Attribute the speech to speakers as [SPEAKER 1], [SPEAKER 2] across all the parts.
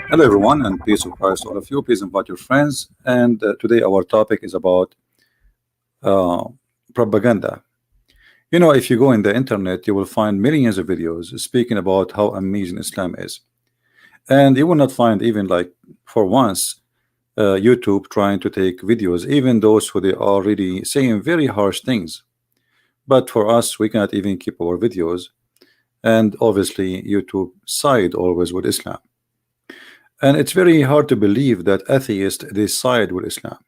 [SPEAKER 1] Hello, everyone, and peace of Christ to all of you. Please invite your friends. And today, our topic is about uh, propaganda. You know, if you go in the internet, you will find millions of videos speaking about how amazing Islam is, and you will not find even like for once YouTube trying to take videos, even those who they are already saying very harsh things. But for us, we cannot even keep our videos, and obviously, YouTube side always with Islam. And it's very hard to believe that atheists they side with Islam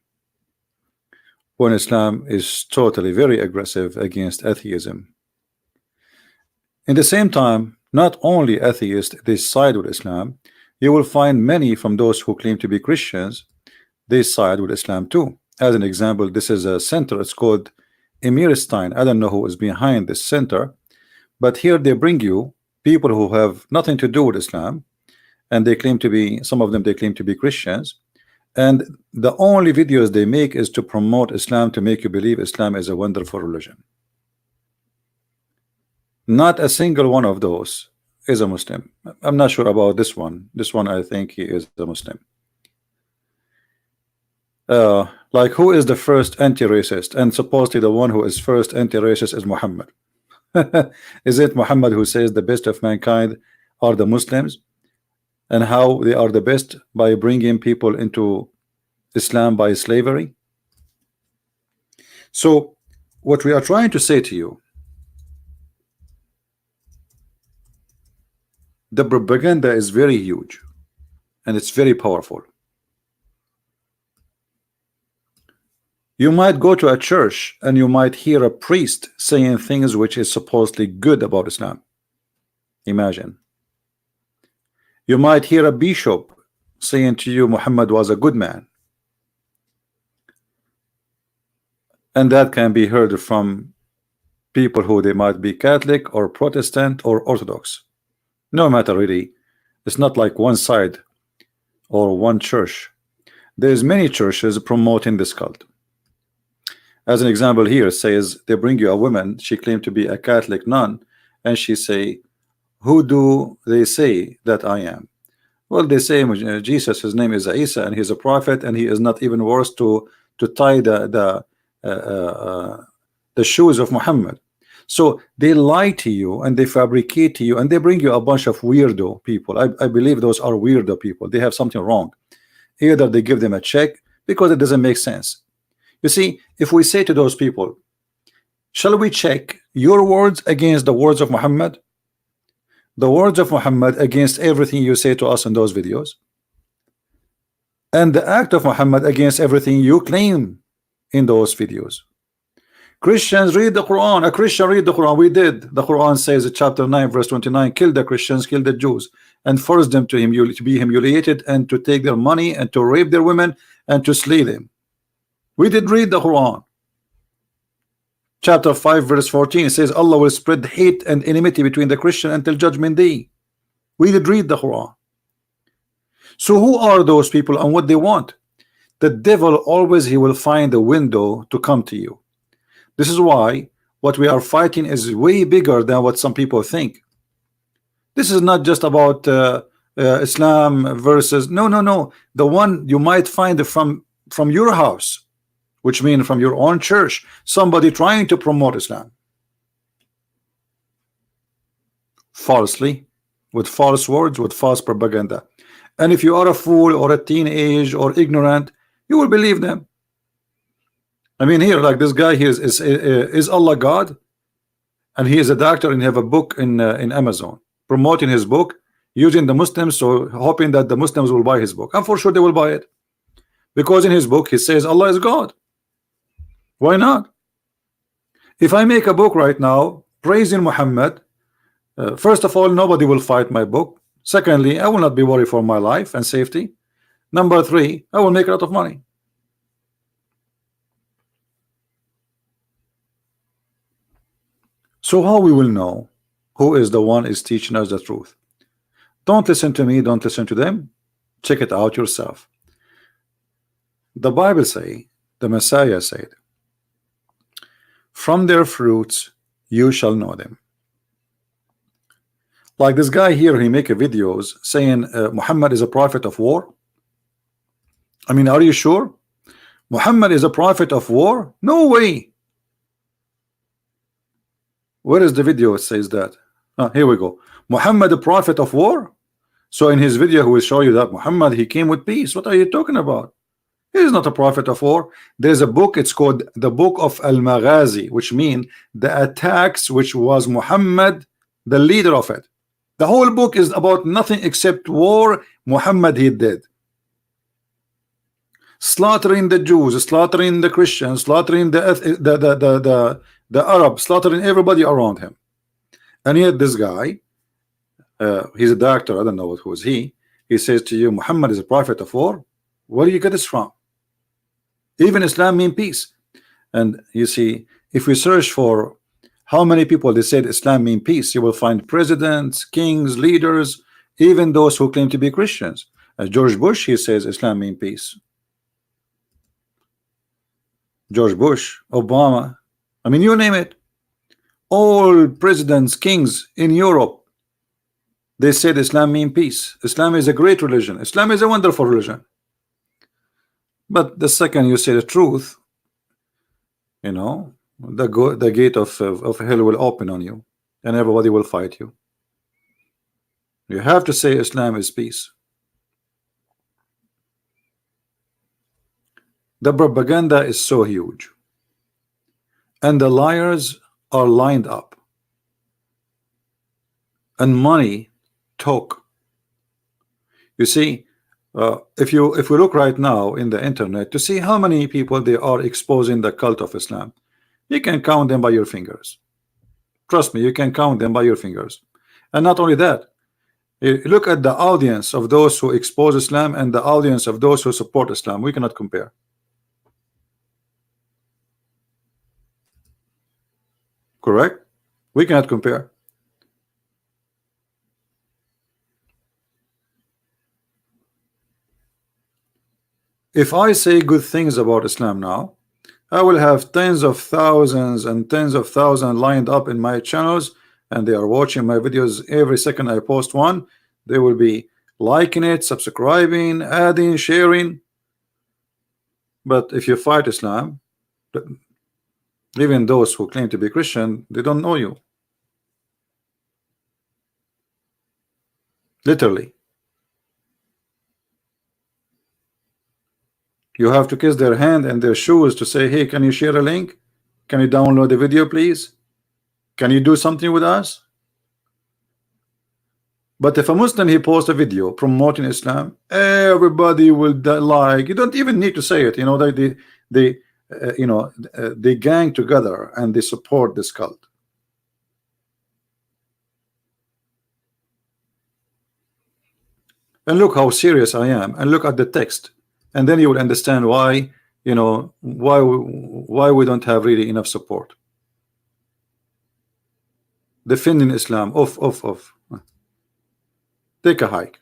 [SPEAKER 1] when Islam is totally very aggressive against atheism. In the same time, not only atheists they side with Islam, you will find many from those who claim to be Christians they side with Islam too. As an example, this is a center, it's called Emirstein. I don't know who is behind this center, but here they bring you people who have nothing to do with Islam, and they claim to be, some of them they claim to be Christians, and the only videos they make is to promote Islam, to make you believe Islam is a wonderful religion. Not a single one of those is a Muslim. I'm not sure about this one. This one I think he is a Muslim. Like, who is the first anti-racist? And supposedly the one who is first anti-racist is Muhammad. Is it Muhammad who says the best of mankind are the Muslims? And how they are the best? By bringing people into Islam by slavery. So what we are trying to say to you, the propaganda is very huge and it's very powerful. You might go to a church and you might hear a priest saying things which is supposedly good about Islam. Imagine. You might hear a bishop saying to you Muhammad was a good man, and that can be heard from people who they might be Catholic or Protestant or Orthodox. No matter really, it's not like one side or one church. There's many churches promoting this cult. As an example here says they bring you a woman, she claimed to be a Catholic nun, and she say, who do they say that I am? Well, they say Jesus, his name is Isa, and he's a prophet, and he is not even worth to tie the shoes of Muhammad. So they lie to you and they fabricate to you, and they bring you a bunch of weirdo people. I believe those are weirdo people. They have something wrong. Either they give them a check because it doesn't make sense. You see, if we say to those people, shall we check your words against the words of Muhammad? The words of Muhammad against everything you say to us in those videos, and the act of Muhammad against everything you claim in those videos. Christians read the Quran. A Christian read the Quran. We did. The Quran says, chapter 9 verse 29, kill the Christians, kill the Jews, and force them to be humiliated, and to take their money, and to rape their women, and to slay them. We did read the Quran. Chapter 5 verse 14 says Allah will spread hate and enmity between the Christian until judgment day. We did read the Quran. So who are those people and what they want? The devil always, he will find a window to come to you. This is why what we are fighting is way bigger than what some people think. This is not just about Islam versus no. The one you might find from your house, which means from your own church, somebody trying to promote Islam falsely, with false words, with false propaganda. And if you are a fool or a teenage or ignorant, you will believe them. I mean, here, like this guy here is Allah God, and he is a doctor and have a book in Amazon promoting his book, using the Muslims, so hoping that the Muslims will buy his book. And for sure they will buy it, because in his book he says Allah is God. Why not? If I make a book right now praising Muhammad, first of all, nobody will fight my book. Secondly, I will not be worried for my life and safety. Number three, I will make a lot of money. So how we will know who is the one is teaching us the truth? Don't listen to me, don't listen to them. Check it out yourself. The Bible say, the Messiah said, from their fruits you shall know them. Like this guy here, he make a videos saying Muhammad is a prophet of war. I mean, are you sure Muhammad is a prophet of war? No way. Where is the video? It says that. Here we go. Muhammad, a prophet of war. So in his video, he will show you that Muhammad, he came with peace. What are you talking about? He is not a prophet of war. There's a book, it's called the Book of Al-Maghazi, which means the attacks which was Muhammad the leader of it. The whole book is about nothing except war Muhammad he did. Slaughtering the Jews, slaughtering the Christians, slaughtering the Arabs, slaughtering everybody around him. And yet this guy, he's a doctor, I don't know who is he says to you Muhammad is a prophet of war. Where do you get this from? Even Islam means peace. And you see, if we search for how many people they said Islam means peace, you will find presidents, kings, leaders, even those who claim to be Christians. George Bush, he says Islam means peace. George Bush, Obama, I mean, you name it. All presidents, kings in Europe, they said Islam means peace. Islam is a great religion. Islam is a wonderful religion. But the second you say the truth, you know, the gate of hell will open on you, and everybody will fight you. You have to say Islam is peace. The propaganda is so huge, and the liars are lined up, and money talk. You see, if we look right now in the internet to see how many people they are exposing the cult of Islam, you can count them by your fingers. Trust me, you can count them by your fingers. And not only that, you look at the audience of those who expose Islam and the audience of those who support Islam. We cannot compare. Correct? We cannot compare. If I say good things about Islam now, I will have tens of thousands and tens of thousands lined up in my channels, and they are watching my videos every second I post one. They will be liking it, subscribing, adding, sharing. But if you fight Islam, even those who claim to be Christian, they don't know you. Literally. You have to kiss their hand and their shoes to say, hey, can you share a link? Can you download the video, please? Can you do something with us? But if a Muslim, he posts a video promoting Islam, everybody will like. You don't even need to say it. You know, they gang together and they support this cult. And look how serious I am, and look at the text, and then you will understand why, you know, why we don't have really enough support. Defending Islam, off. Take a hike.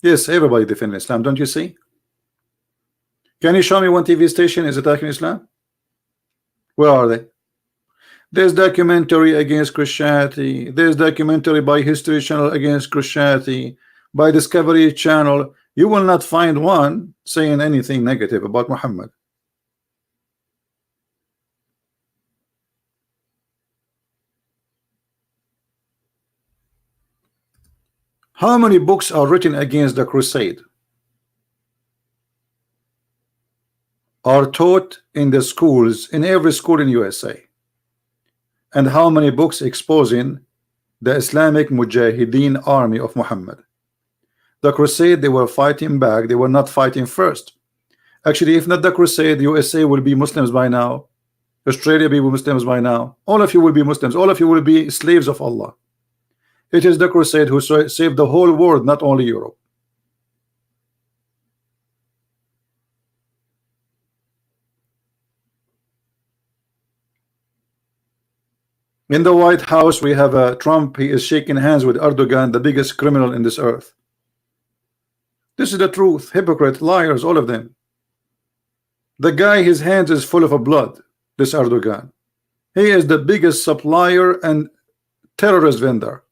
[SPEAKER 1] Yes, everybody defending Islam, don't you see? Can you show me one TV station is attacking Islam? Where are they? There's documentary against Christianity. There's documentary by History Channel against Christianity, by Discovery Channel. You will not find one saying anything negative about Muhammad. How many books are written against the crusade? Are taught in the schools, in every school in USA? And how many books exposing the Islamic Mujahideen army of Muhammad? The crusade, they were fighting back. They were not fighting first. Actually, if not the crusade, USA will be Muslims by now. Australia will be Muslims by now. All of you will be Muslims. All of you will be slaves of Allah. It is the crusade who saved the whole world, not only Europe. In the White House, we have a Trump. He is shaking hands with Erdogan, the biggest criminal in this earth. This is the truth. Hypocrite, liars, all of them. The guy, his hands is full of blood. This Erdogan. He is the biggest supplier and terrorist vendor.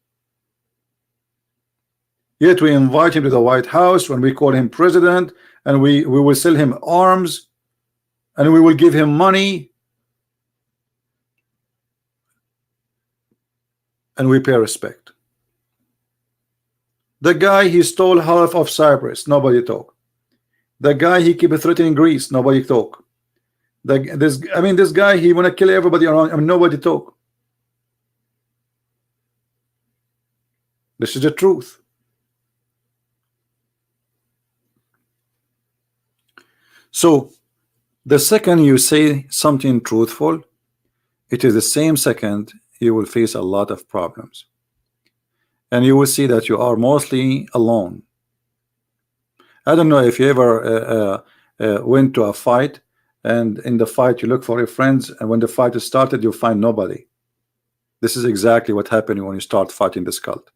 [SPEAKER 1] Yet we invite him to the White House when we call him president, and we will sell him arms, and we will give him money, and we pay respect. The guy, he stole half of Cyprus, nobody talk. The guy, he keep threatening Greece, nobody talk. This guy, he wanna kill everybody around, nobody talk. This is the truth. So the second you say something truthful, it is the same second you will face a lot of problems, and you will see that you are mostly alone. I don't know if you ever went to a fight, and in the fight you look for your friends, and when the fight is started you find nobody. This is exactly what happened when you start fighting this cult.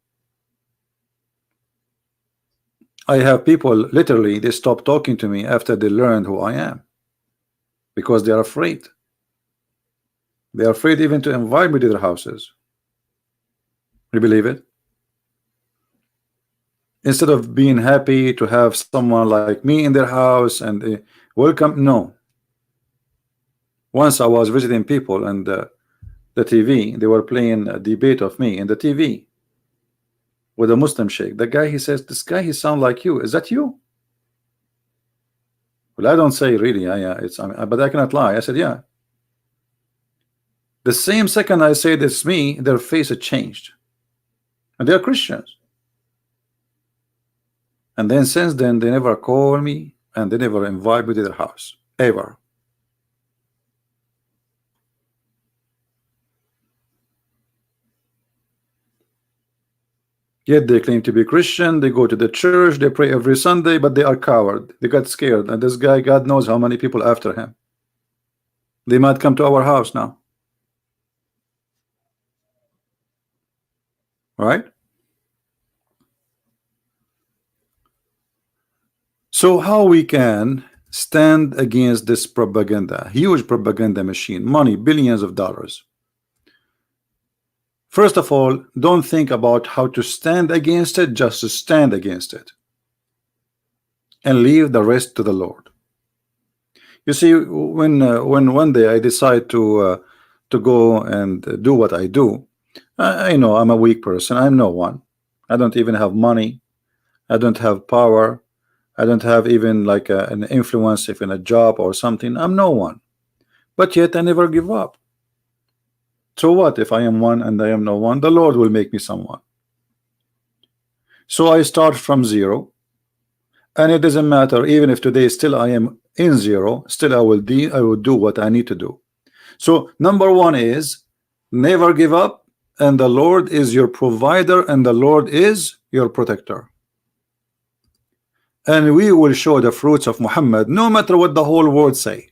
[SPEAKER 1] I have people literally, they stop talking to me after they learned who I am, because they are afraid. They are afraid even to invite me to their houses. You believe it? Instead of being happy to have someone like me in their house and welcome, no. Once I was visiting people, and the TV, they were playing a debate of me in the TV with a Muslim sheikh. The guy, he says, this guy, he sound like you. Is that you? Well, I don't say really. But I cannot lie. I said, yeah. The same second I said it's me, their face had changed, and they're Christians. And then since then, they never call me, and they never invite me to their house ever. Yet they claim to be Christian, they go to the church, they pray every Sunday, but they are coward. They got scared, and this guy, God knows how many people after him. They might come to our house now. Right? So how we can stand against this propaganda, huge propaganda machine, money, billions of dollars? First of all, don't think about how to stand against it, just to stand against it and leave the rest to the Lord. You see, when one day I decide to go and do what I do, I know I'm a weak person. I'm no one. I don't even have money. I don't have power. I don't have even like an influence if in a job or something. I'm no one. But yet I never give up. So what if I am one and I am no one? The Lord will make me someone. So I start from zero, and it doesn't matter even if today still I am in zero, still I will do what I need to do. So number one is never give up, and the Lord is your provider, and the Lord is your protector. And we will show the fruits of Muhammad no matter what the whole world say.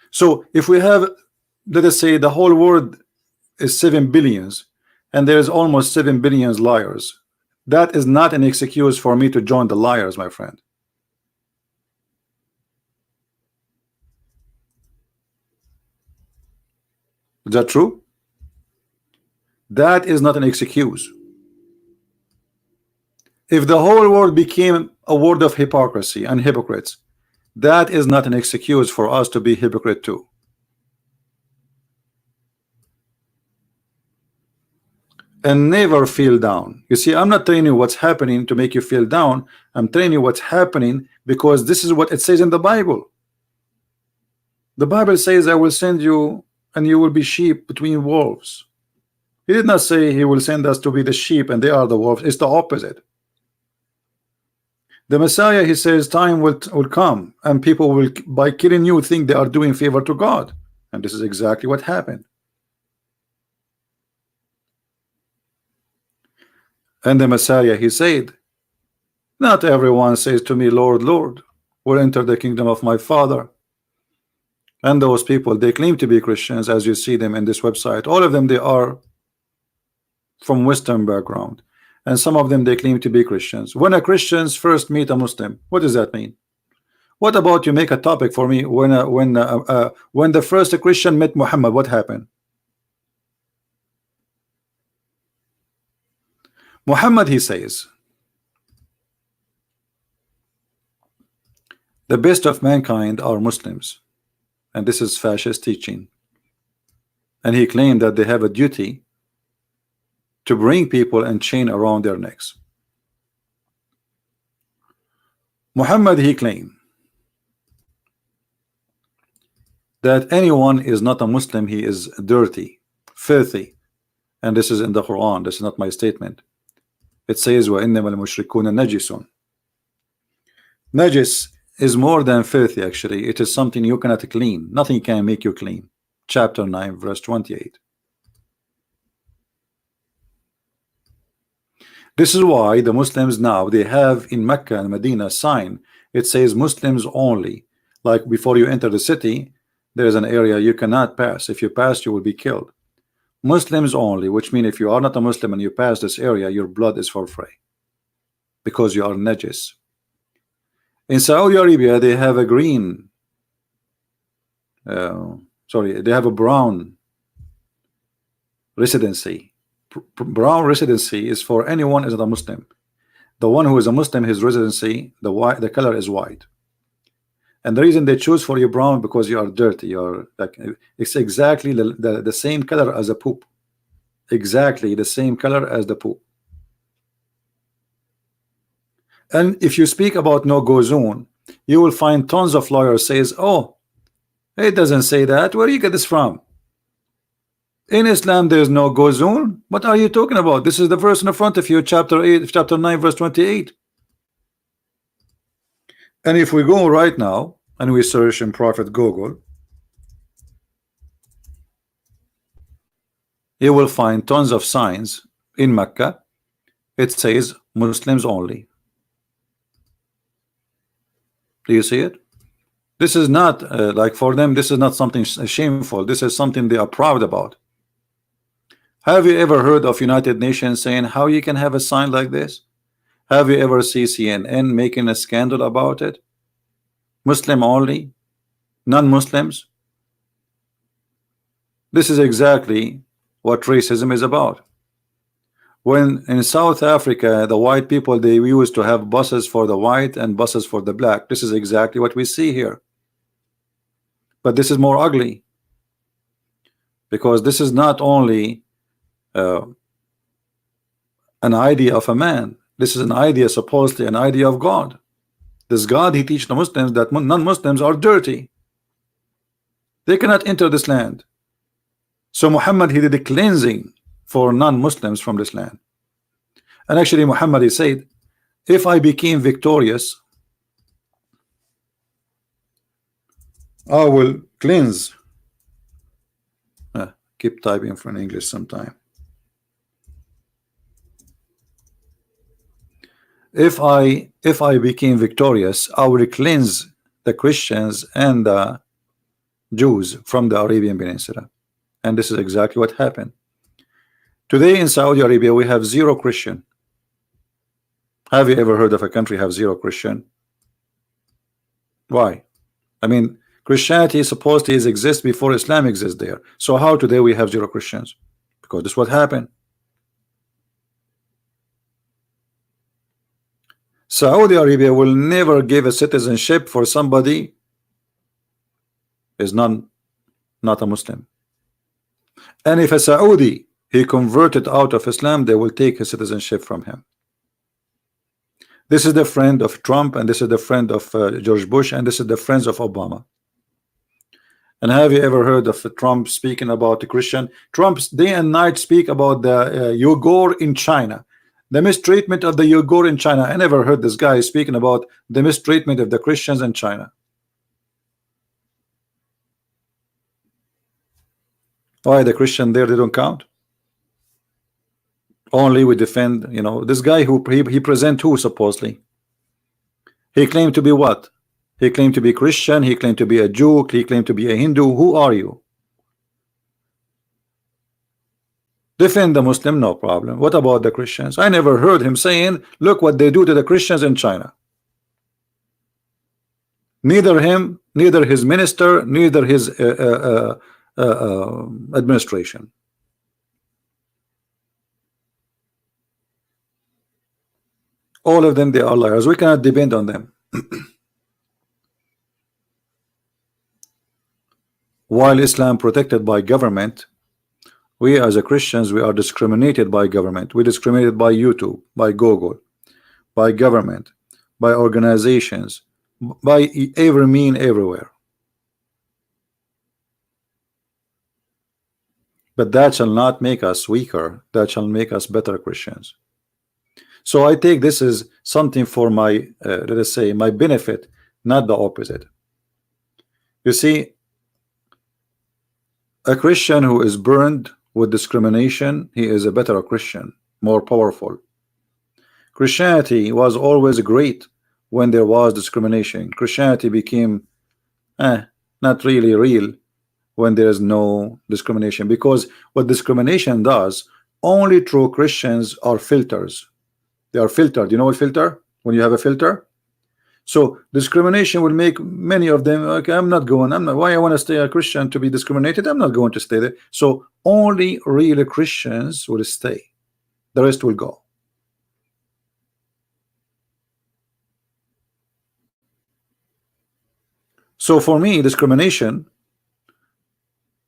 [SPEAKER 1] So if we have, let us say, the whole world is 7 billions, and there is almost 7 billion liars, that is not an excuse for me to join the liars, my friend. Is that true? That is not an excuse. If the whole world became a world of hypocrisy and hypocrites, that is not an excuse for us to be hypocrite too. And never feel down. You see, I'm not telling you what's happening to make you feel down. I'm telling you what's happening because this is what it says in the Bible. The Bible says, I will send you and you will be sheep between wolves. He did not say he will send us to be the sheep and they are the wolves. It's the opposite. The Messiah, he says, time will come and people will, by killing you, think they are doing favor to God. And this is exactly what happened. And the Messiah, he said, not everyone says to me, Lord, Lord, will enter the kingdom of my Father. And those people, they claim to be Christians, as you see them in this website. All of them, they are from Western background. And some of them, they claim to be Christians. When a Christians first meet a Muslim, what does that mean? What about you make a topic for me when the first Christian met Muhammad, what happened? Muhammad, he says, the best of mankind are Muslims, and this is fascist teaching. And he claimed that they have a duty to bring people and chain around their necks. Muhammad, he claimed that anyone is not a Muslim, he is dirty, filthy. And this is in the Quran, this is not my statement. It says وَإِنَّمَا الْمُشْرِكُونَ نَجِسٌ. Najis is more than filthy. Actually, it is something you cannot clean. Nothing can make you clean. Chapter 9 verse 28. This is why the Muslims now, they have in Mecca and Medina a sign. It says Muslims only. Like before you enter the city, there is an area you cannot pass. If you pass, you will be killed. Muslims only, which means if you are not a Muslim and you pass this area, your blood is for free, because you are najis. In Saudi Arabia, they have a green, they have a brown residency. Brown residency is for anyone who is not a Muslim. The one who is a Muslim, his residency, the color is white. And the reason they choose for you brown, because you are dirty. You're like, it's exactly the same color as a poop. Exactly the same color as the poop. And if you speak about no-go zone, you will find tons of lawyers says, oh, it doesn't say that. Where do you get this from? In Islam, there is no go zone. What are you talking about? This is the verse in the front of you, chapter 9, verse 28. And if we go right now and we search in Prophet Google, you will find tons of signs in Mecca. It says Muslims only. Do you see it? This is not like for them, this is not something shameful. This is something they are proud about. Have you ever heard of United Nations saying how you can have a sign like this? Have you ever seen CNN making a scandal about it? Muslim only, non-Muslims. This is exactly what racism is about. When in South Africa, the white people, they used to have buses for the white and buses for the black. This is exactly what we see here. But this is more ugly, because this is not only an idea of a man. This is an idea, supposedly an idea of God. This God, he teaches the Muslims that non-Muslims are dirty. They cannot enter this land. So Muhammad, he did a cleansing for non-Muslims from this land. And actually Muhammad, he said, if I became victorious, I will cleanse. Keep typing for an English sometime. If I became victorious, I will cleanse the Christians and the Jews from the Arabian Peninsula. And this is exactly what happened. Today in Saudi Arabia, we have 0 Christian. Have you ever heard of a country have 0 Christian? Why? I mean, Christianity is supposed to exist before Islam exists there. So how today we have 0 Christians? Because this is what happened. Saudi Arabia will never give a citizenship for somebody is not a Muslim. And if a Saudi he converted out of Islam, they will take his citizenship from him. This is the friend of Trump, and this is the friend of George Bush, and this is the friends of Obama. And have you ever heard of Trump speaking about the Christian? Trump day and night speak about the Uyghur in China, the mistreatment of the Uyghur in China. I never heard this guy speaking about the mistreatment of the Christians in China. Why the Christian there, they don't count? Only we defend, you know, this guy who he present who supposedly. He claimed to be what? He claimed to be Christian, he claimed to be a Jew, he claimed to be a Hindu. Who are you? Defend the Muslim, no problem. What about the Christians? I never heard him saying, look what they do to the Christians in China. Neither him, neither his minister, neither his administration. All of them, they are liars. We cannot depend on them. While Islam protected by government, we as a Christians, we are discriminated by government. We discriminated by YouTube, by Google, by government, by organizations, by every mean everywhere. But that shall not make us weaker. That shall make us better Christians. So I take this as something for my, let us say, my benefit, not the opposite. You see, a Christian who is burned with discrimination, he is a better Christian, more powerful. Christianity was always great when there was discrimination. Christianity became not really real when there is no discrimination, because what discrimination does, only true Christians are filters. They are filtered. You know what filter? When you have a filter, so discrimination will make many of them, okay, I'm not going, I'm not, why I want to stay a Christian to be discriminated? I'm not going to stay there. So only real Christians will stay, the rest will go. So for me, discrimination,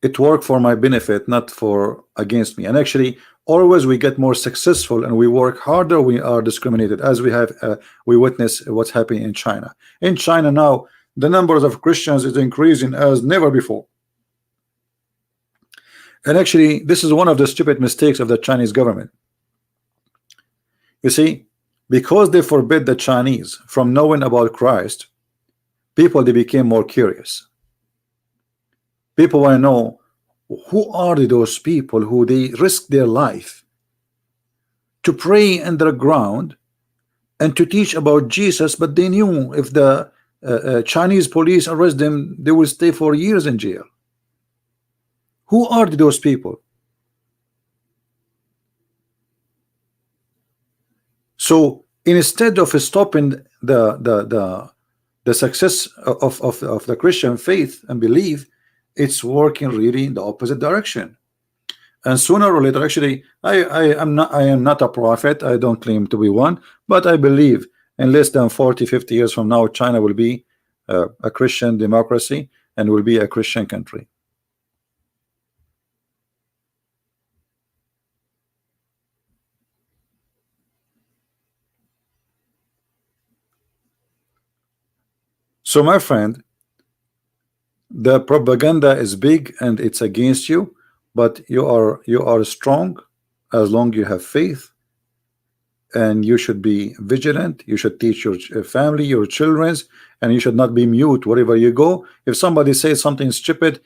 [SPEAKER 1] it worked for my benefit, not for against me. And actually, always we get more successful and we work harder, we are discriminated, as we have we witness what's happening in China. In China now, the numbers of Christians is increasing as never before. And actually, this is one of the stupid mistakes of the Chinese government. You see, because they forbid the Chinese from knowing about Christ, people, they became more curious. People want to know, who are those people who they risk their life to pray underground and to teach about Jesus, but they knew if the Chinese police arrest them, they will stay for years in jail. Who are those people? So instead of stopping the success of the Christian faith and belief, it's working really in the opposite direction. And sooner or later, actually, I am not a prophet. I don't claim to be one, but I believe in less than 40-50 years from now, China will be a Christian democracy and will be a Christian country. So my friend, the propaganda is big and it's against you, but you are strong as long as you have faith, and you should be vigilant. You should teach your family, your children, and you should not be mute wherever you go. If somebody says something stupid,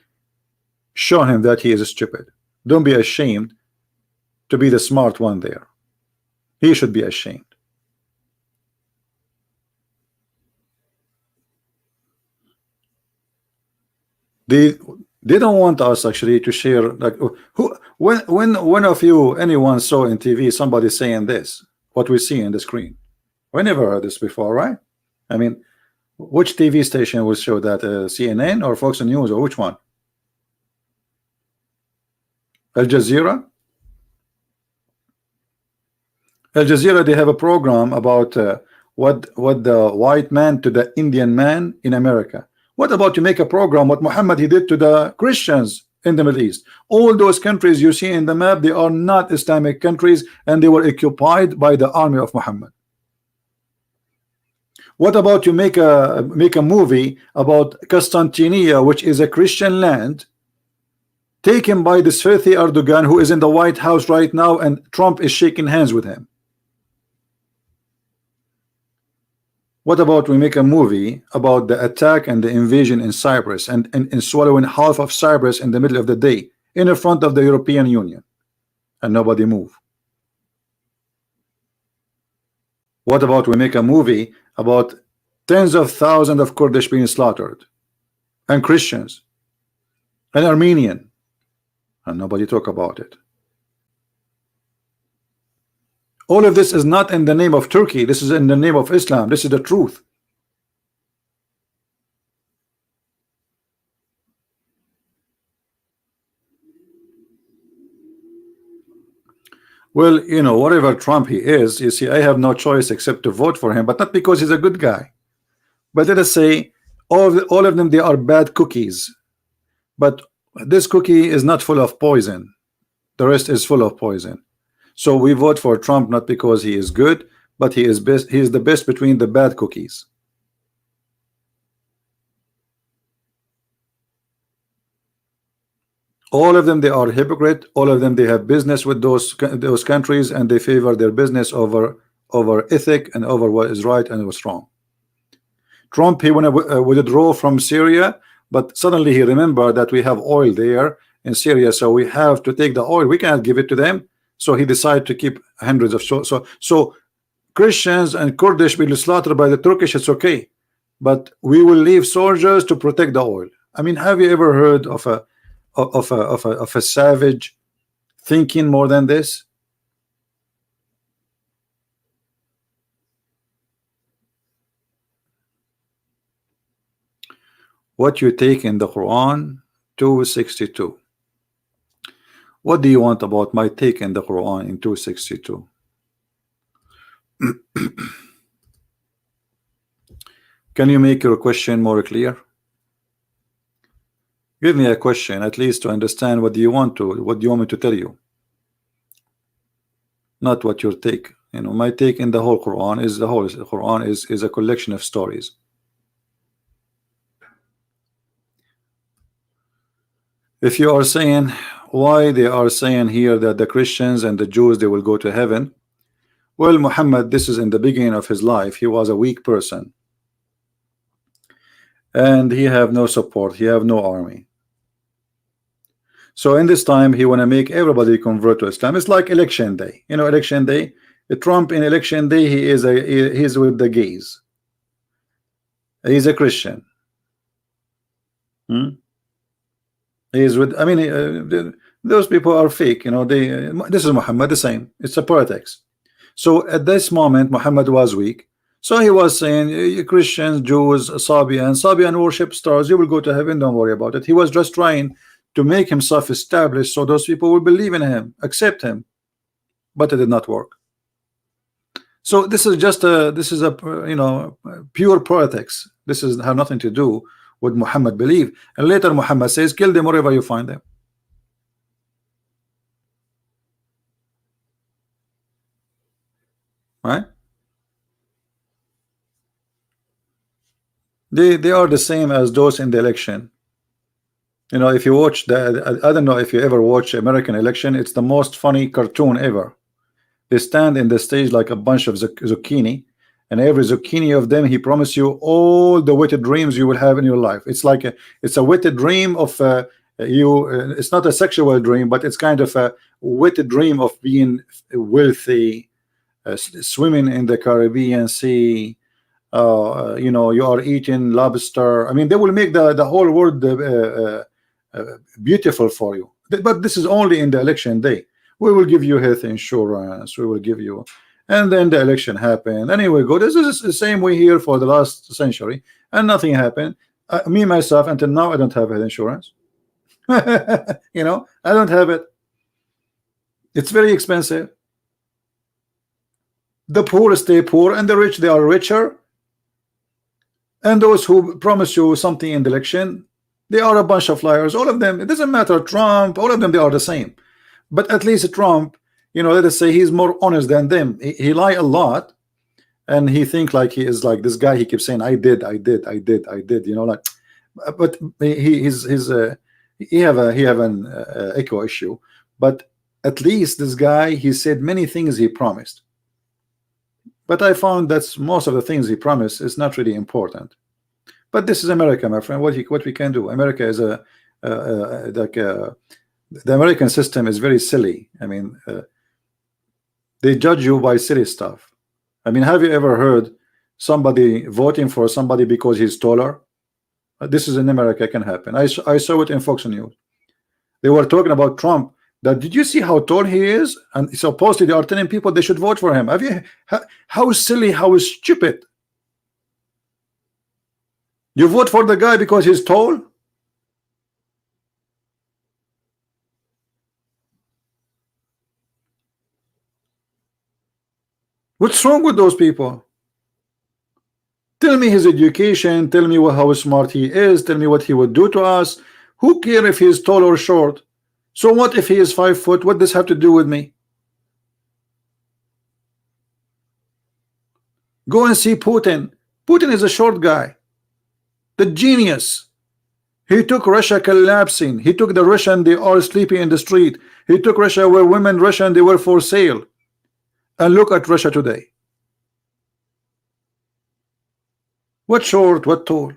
[SPEAKER 1] show him that he is stupid. Don't be ashamed to be the smart one there. He should be ashamed. They don't want us actually to share, like, who, when one of you, anyone saw in TV somebody saying this, what we see in the screen? We never heard this before, right? I mean, which TV station will show that? CNN or Fox News, or which one? Al Jazeera? Al Jazeera, they have a program about what the white man to the Indian man in America. What about to make a program what Muhammad he did to the Christians in the Middle East? All those countries you see in the map, they are not Islamic countries, and they were occupied by the army of Muhammad. What about you make a movie about Constantinople, which is a Christian land, taken by this filthy Erdogan, who is in the White House right now, and Trump is shaking hands with him? What about we make a movie about the attack and the invasion in Cyprus, and swallowing half of Cyprus in the middle of the day in the front of the European Union, and nobody move? What about we make a movie about tens of thousands of Kurdish being slaughtered, and Christians, and Armenian, and nobody talk about it? All of this is not in the name of Turkey. This is in the name of Islam. This is the truth. Well, you know, whatever Trump he is, you see, I have no choice except to vote for him, but not because he's a good guy. But let us say all of them, they are bad cookies. But this cookie is not full of poison. The rest is full of poison. So we vote for Trump not because he is good, but he is best. He is the best between the bad cookies. All of them, they are hypocrite. All of them, they have business with those countries, and they favor their business over ethic and over what is right and what's wrong. Trump, he want to withdraw from Syria, but suddenly he remembered that we have oil there in Syria, so we have to take the oil. We cannot give it to them, so he decided to keep hundreds of so Christians and Kurdish will be slaughtered by the Turkish. It's okay, but we will leave soldiers to protect the oil. I mean, have you ever heard of a savage thinking more than this? What you take in the Quran, 262. What do you want about my take in the Quran in 262? Can you make your question more clear? Give me a question at least to understand what do you want me to tell you, not what your take. You know, my take in the whole Quran is the Quran is a collection of stories. If you are saying why they are saying here that the Christians and the Jews, they will go to heaven, well, Muhammad, this is in the beginning of his life. He was a weak person, and he have no support. He have no army. So in this time, he want to make everybody convert to Islam. It's like election day. You know, election day. Trump in election day, he's with the gays. He's a Christian. He's with. I mean, those people are fake. You know, this is Muhammad the same. It's a politics. So at this moment, Muhammad was weak. So he was saying, Christians, Jews, Sabian worship stars. You will go to heaven. Don't worry about it. He was just trying to make himself established so those people will believe in him, accept him, but it did not work. So this is just a you know, pure politics. This is have nothing to do with Muhammad believe. And later Muhammad says, kill them wherever you find them. Right? They are the same as those in the election. You know, if you watch I don't know if you ever watch American election, it's the most funny cartoon ever. They stand in the stage like a bunch of zucchini, and every zucchini of them, he promised you all the wicked dreams you will have in your life. It's like it's a wicked dream of it's not a sexual dream, but it's kind of a wicked dream of being wealthy, swimming in the Caribbean Sea. You know, you are eating lobster. I mean, they will make the whole world beautiful for you. But this is only in the election day. We will give you health insurance. We will give you, and then the election happened. Anyway, go. This is the same way here for the last century, and nothing happened. Me myself, until now, I don't have health insurance. You know, I don't have it. It's very expensive. The poor stay poor, and the rich, they are richer. And those who promise you something in the election, they are a bunch of liars. All of them. It doesn't matter. Trump. All of them. They are the same. But at least Trump, you know, let us say he's more honest than them. He lie a lot, and he think like he is like this guy. He keeps saying, "I did." You know, like, but he have an echo issue. But at least this guy, he said many things he promised. But I found that most of the things he promised is not really important. But this is America, my friend. What we can do? America is the American system is very silly. I mean, they judge you by silly stuff. I mean, have you ever heard somebody voting for somebody because he's taller? This is in America, can happen. I saw it in Fox News. They were talking about Trump. That did you see how tall he is? And supposedly they are telling people they should vote for him. Have you? How silly? How stupid? You vote for the guy because he's tall? What's wrong with those people? Tell me his education, tell me how smart he is, tell me what he would do to us. Who care if he is tall or short? So what if he is 5 foot? What does this have to do with me? Go and see Putin. Putin is a short guy, the genius. He took Russia collapsing. He took the Russian, they are sleeping in the street. He took Russia where women Russian, they were for sale. And look at Russia today. What short, what tall?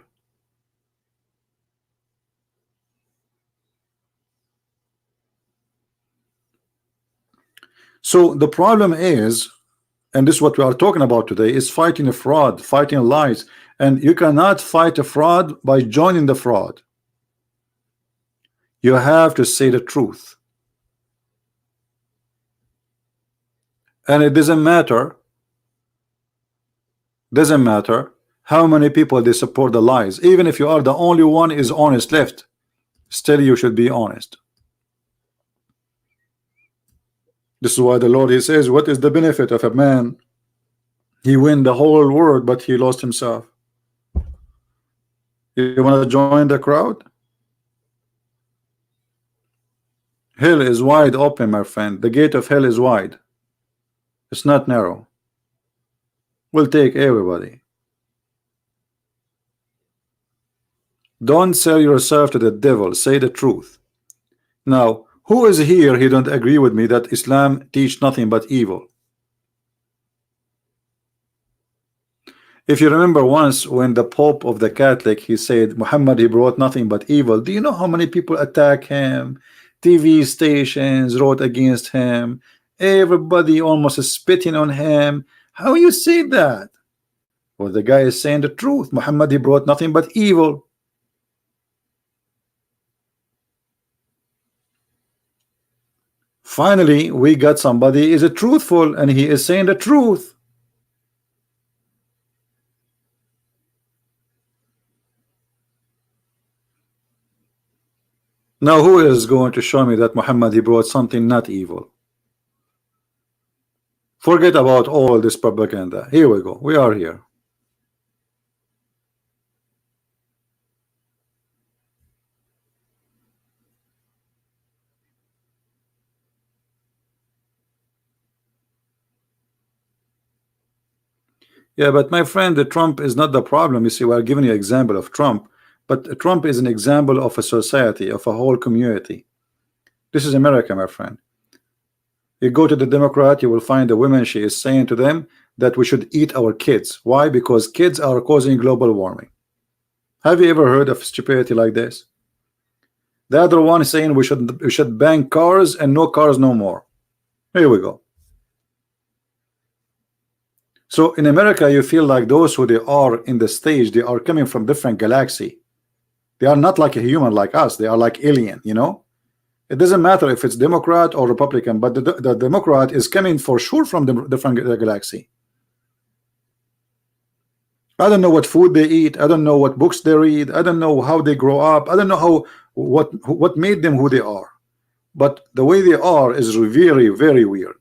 [SPEAKER 1] So the problem is, and this is what we are talking about today, is fighting a fraud, fighting lies. And you cannot fight a fraud by joining the fraud. You have to say the truth. And it doesn't matter how many people they support the lies. Even if you are the only one is honest left, still you should be honest. This is why the Lord, he says, what is the benefit of a man? He win the whole world, but he lost himself. You want to join the crowd? Hell is wide open, my friend. The gate of hell is wide. It's not narrow. We'll take everybody. Don't sell yourself to the devil. Say the truth. Now, who is here? He don't agree with me that Islam teach nothing but evil. If you remember once when the Pope of the Catholic, he said Muhammad, he brought nothing but evil. Do you know how many people attack him? TV stations wrote against him. Everybody almost is spitting on him. How you say that? Well, the guy is saying the truth. Muhammad, he brought nothing but evil. Finally, we got somebody is a truthful, and he is saying the truth. Now, who is going to show me that Muhammad, he brought something not evil? Forget about all this propaganda. Here we go. We are here. Yeah, but my friend, the Trump is not the problem. You see, we are giving you an example of Trump, but Trump is an example of a society, of a whole community. This is America, my friend. You go to the Democrat, you will find the women, she is saying to them that we should eat our kids. Why? Because kids are causing global warming. Have you ever heard of stupidity like this? The other one is saying we should ban cars and no cars no more. Here we go. So in America, you feel like those who they are in the stage, they are coming from different galaxy. They are not like a human like us. They are like alien, you know. It doesn't matter if it's Democrat or Republican, but the Democrat is coming for sure from the different galaxy. I don't know what food they eat. I don't know what books they read. I don't know how they grow up. I don't know how what made them who they are. But the way they are is very, very weird.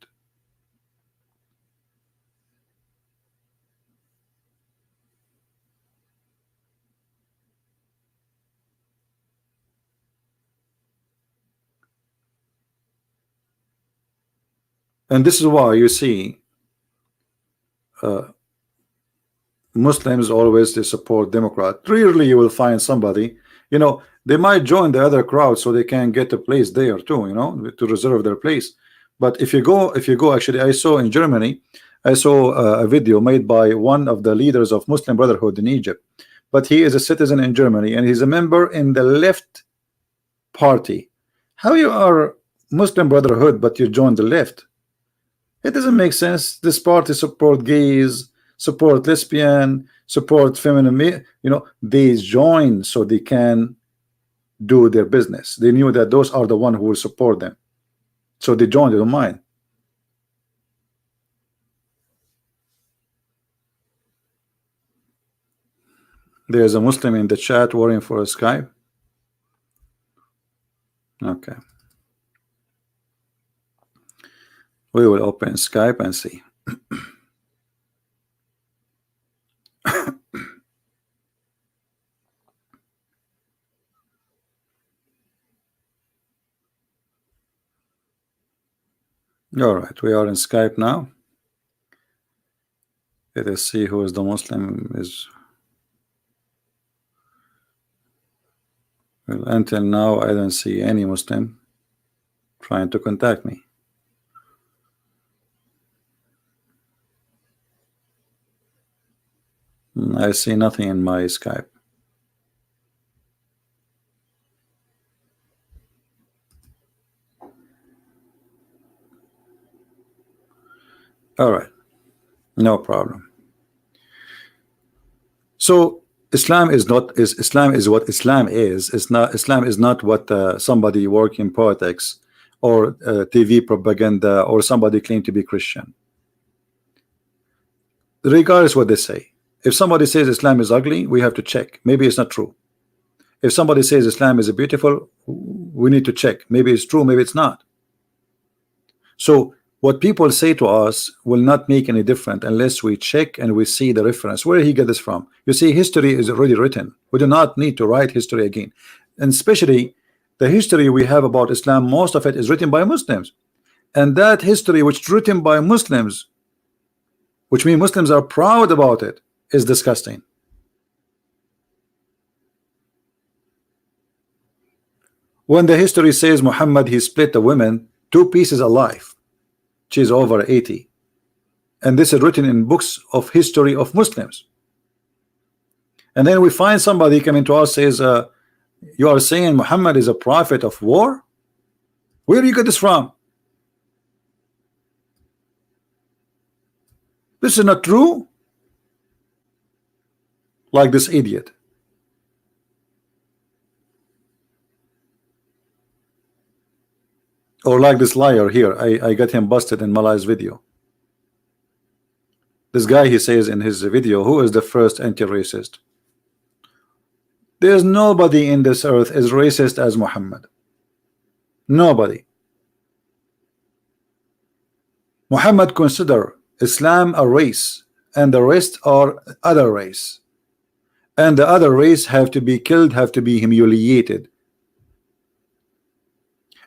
[SPEAKER 1] And this is why you see Muslims always they support Democrat. Rarely you will find somebody, you know, they might join the other crowd so they can get a place there too, you know, to reserve their place. But if you go, actually, I saw in Germany, I saw a video made by one of the leaders of Muslim Brotherhood in Egypt, but he is a citizen in Germany and he's a member in the left party. How you are Muslim Brotherhood but you join the left? It doesn't make sense. This party support gays, support lesbian, support feminine. You know, they join so they can do their business. They knew that those are the one who will support them, so they joined. They don't mind. There's a Muslim in the chat worrying for a Skype. Okay, we will open Skype and see. All right, we are in Skype now. Let us see who is the Muslim is. Well, until now, I don't see any Muslim trying to contact me. I see nothing in my Skype. All right, no problem. So Islam is not Islam is what Islam is. It's not Islam is not what somebody working in politics or TV propaganda or somebody claim to be Christian. Regardless what they say, if somebody says Islam is ugly, we have to check. Maybe it's not true. If somebody says Islam is beautiful, we need to check. Maybe it's true, maybe it's not. So what people say to us will not make any difference unless we check and we see the reference. Where he get this from? You see, history is already written. We do not need to write history again. And especially the history we have about Islam, most of it is written by Muslims. And that history which is written by Muslims, which means Muslims are proud about it, is disgusting. When the history says Muhammad, he split the women 2 pieces alive, she's over 80, and this is written in books of history of Muslims. And then we find somebody coming to us says you are saying Muhammad is a prophet of war. Where do you get this from? This is not true. Like this idiot. Or like this liar here. I got him busted in Malay's video. This guy, he says in his video, who is the first anti-racist? There's nobody in this earth as racist as Muhammad. Nobody. Muhammad consider Islam a race, and the rest are other race. And the other race have to be killed, have to be humiliated.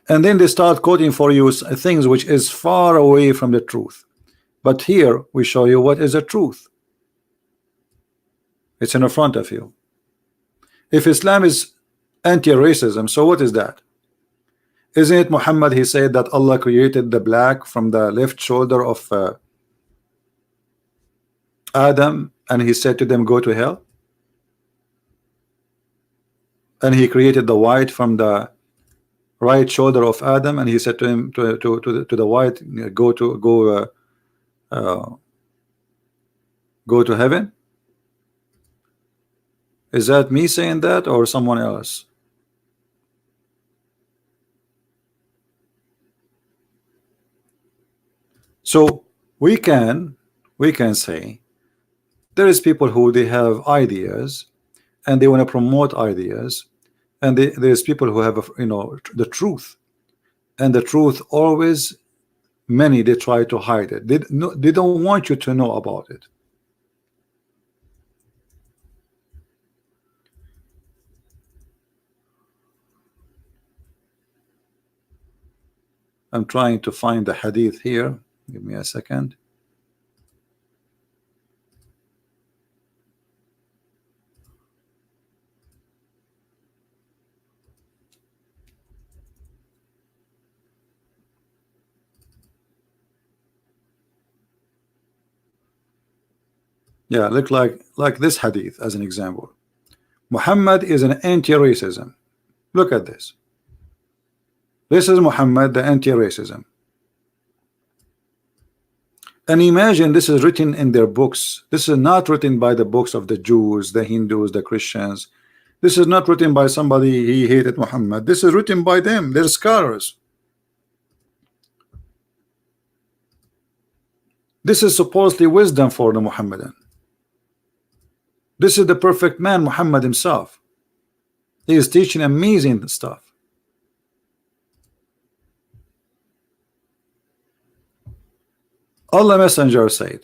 [SPEAKER 1] And then they start quoting for you things which is far away from the truth. But here we show you what is the truth. It's in front of you. If Islam is anti-racism, so what is that? Isn't it Muhammad, he said that Allah created the black from the left shoulder of Adam, and he said to them, go to hell? And he created the white from the right shoulder of Adam, and he said to him, to the white, go to heaven. Is that me saying that or someone else? So we can say there is people who they have ideas and they want to promote ideas, and there's people who have the truth, and the truth always, many, they try to hide it. They don't want you to know about it. I'm trying to find the hadith here. Give me a second. Yeah, look like this hadith as an example. Muhammad is an anti-racism. Look at this. This is Muhammad, the anti-racism. And imagine this is written in their books. This is not written by the books of the Jews, the Hindus, the Christians. This is not written by somebody he hated Muhammad. This is written by them. They're scholars. This is supposedly wisdom for the Muhammadan. This is the perfect man, Muhammad himself. He is teaching amazing stuff. Allah Messenger said,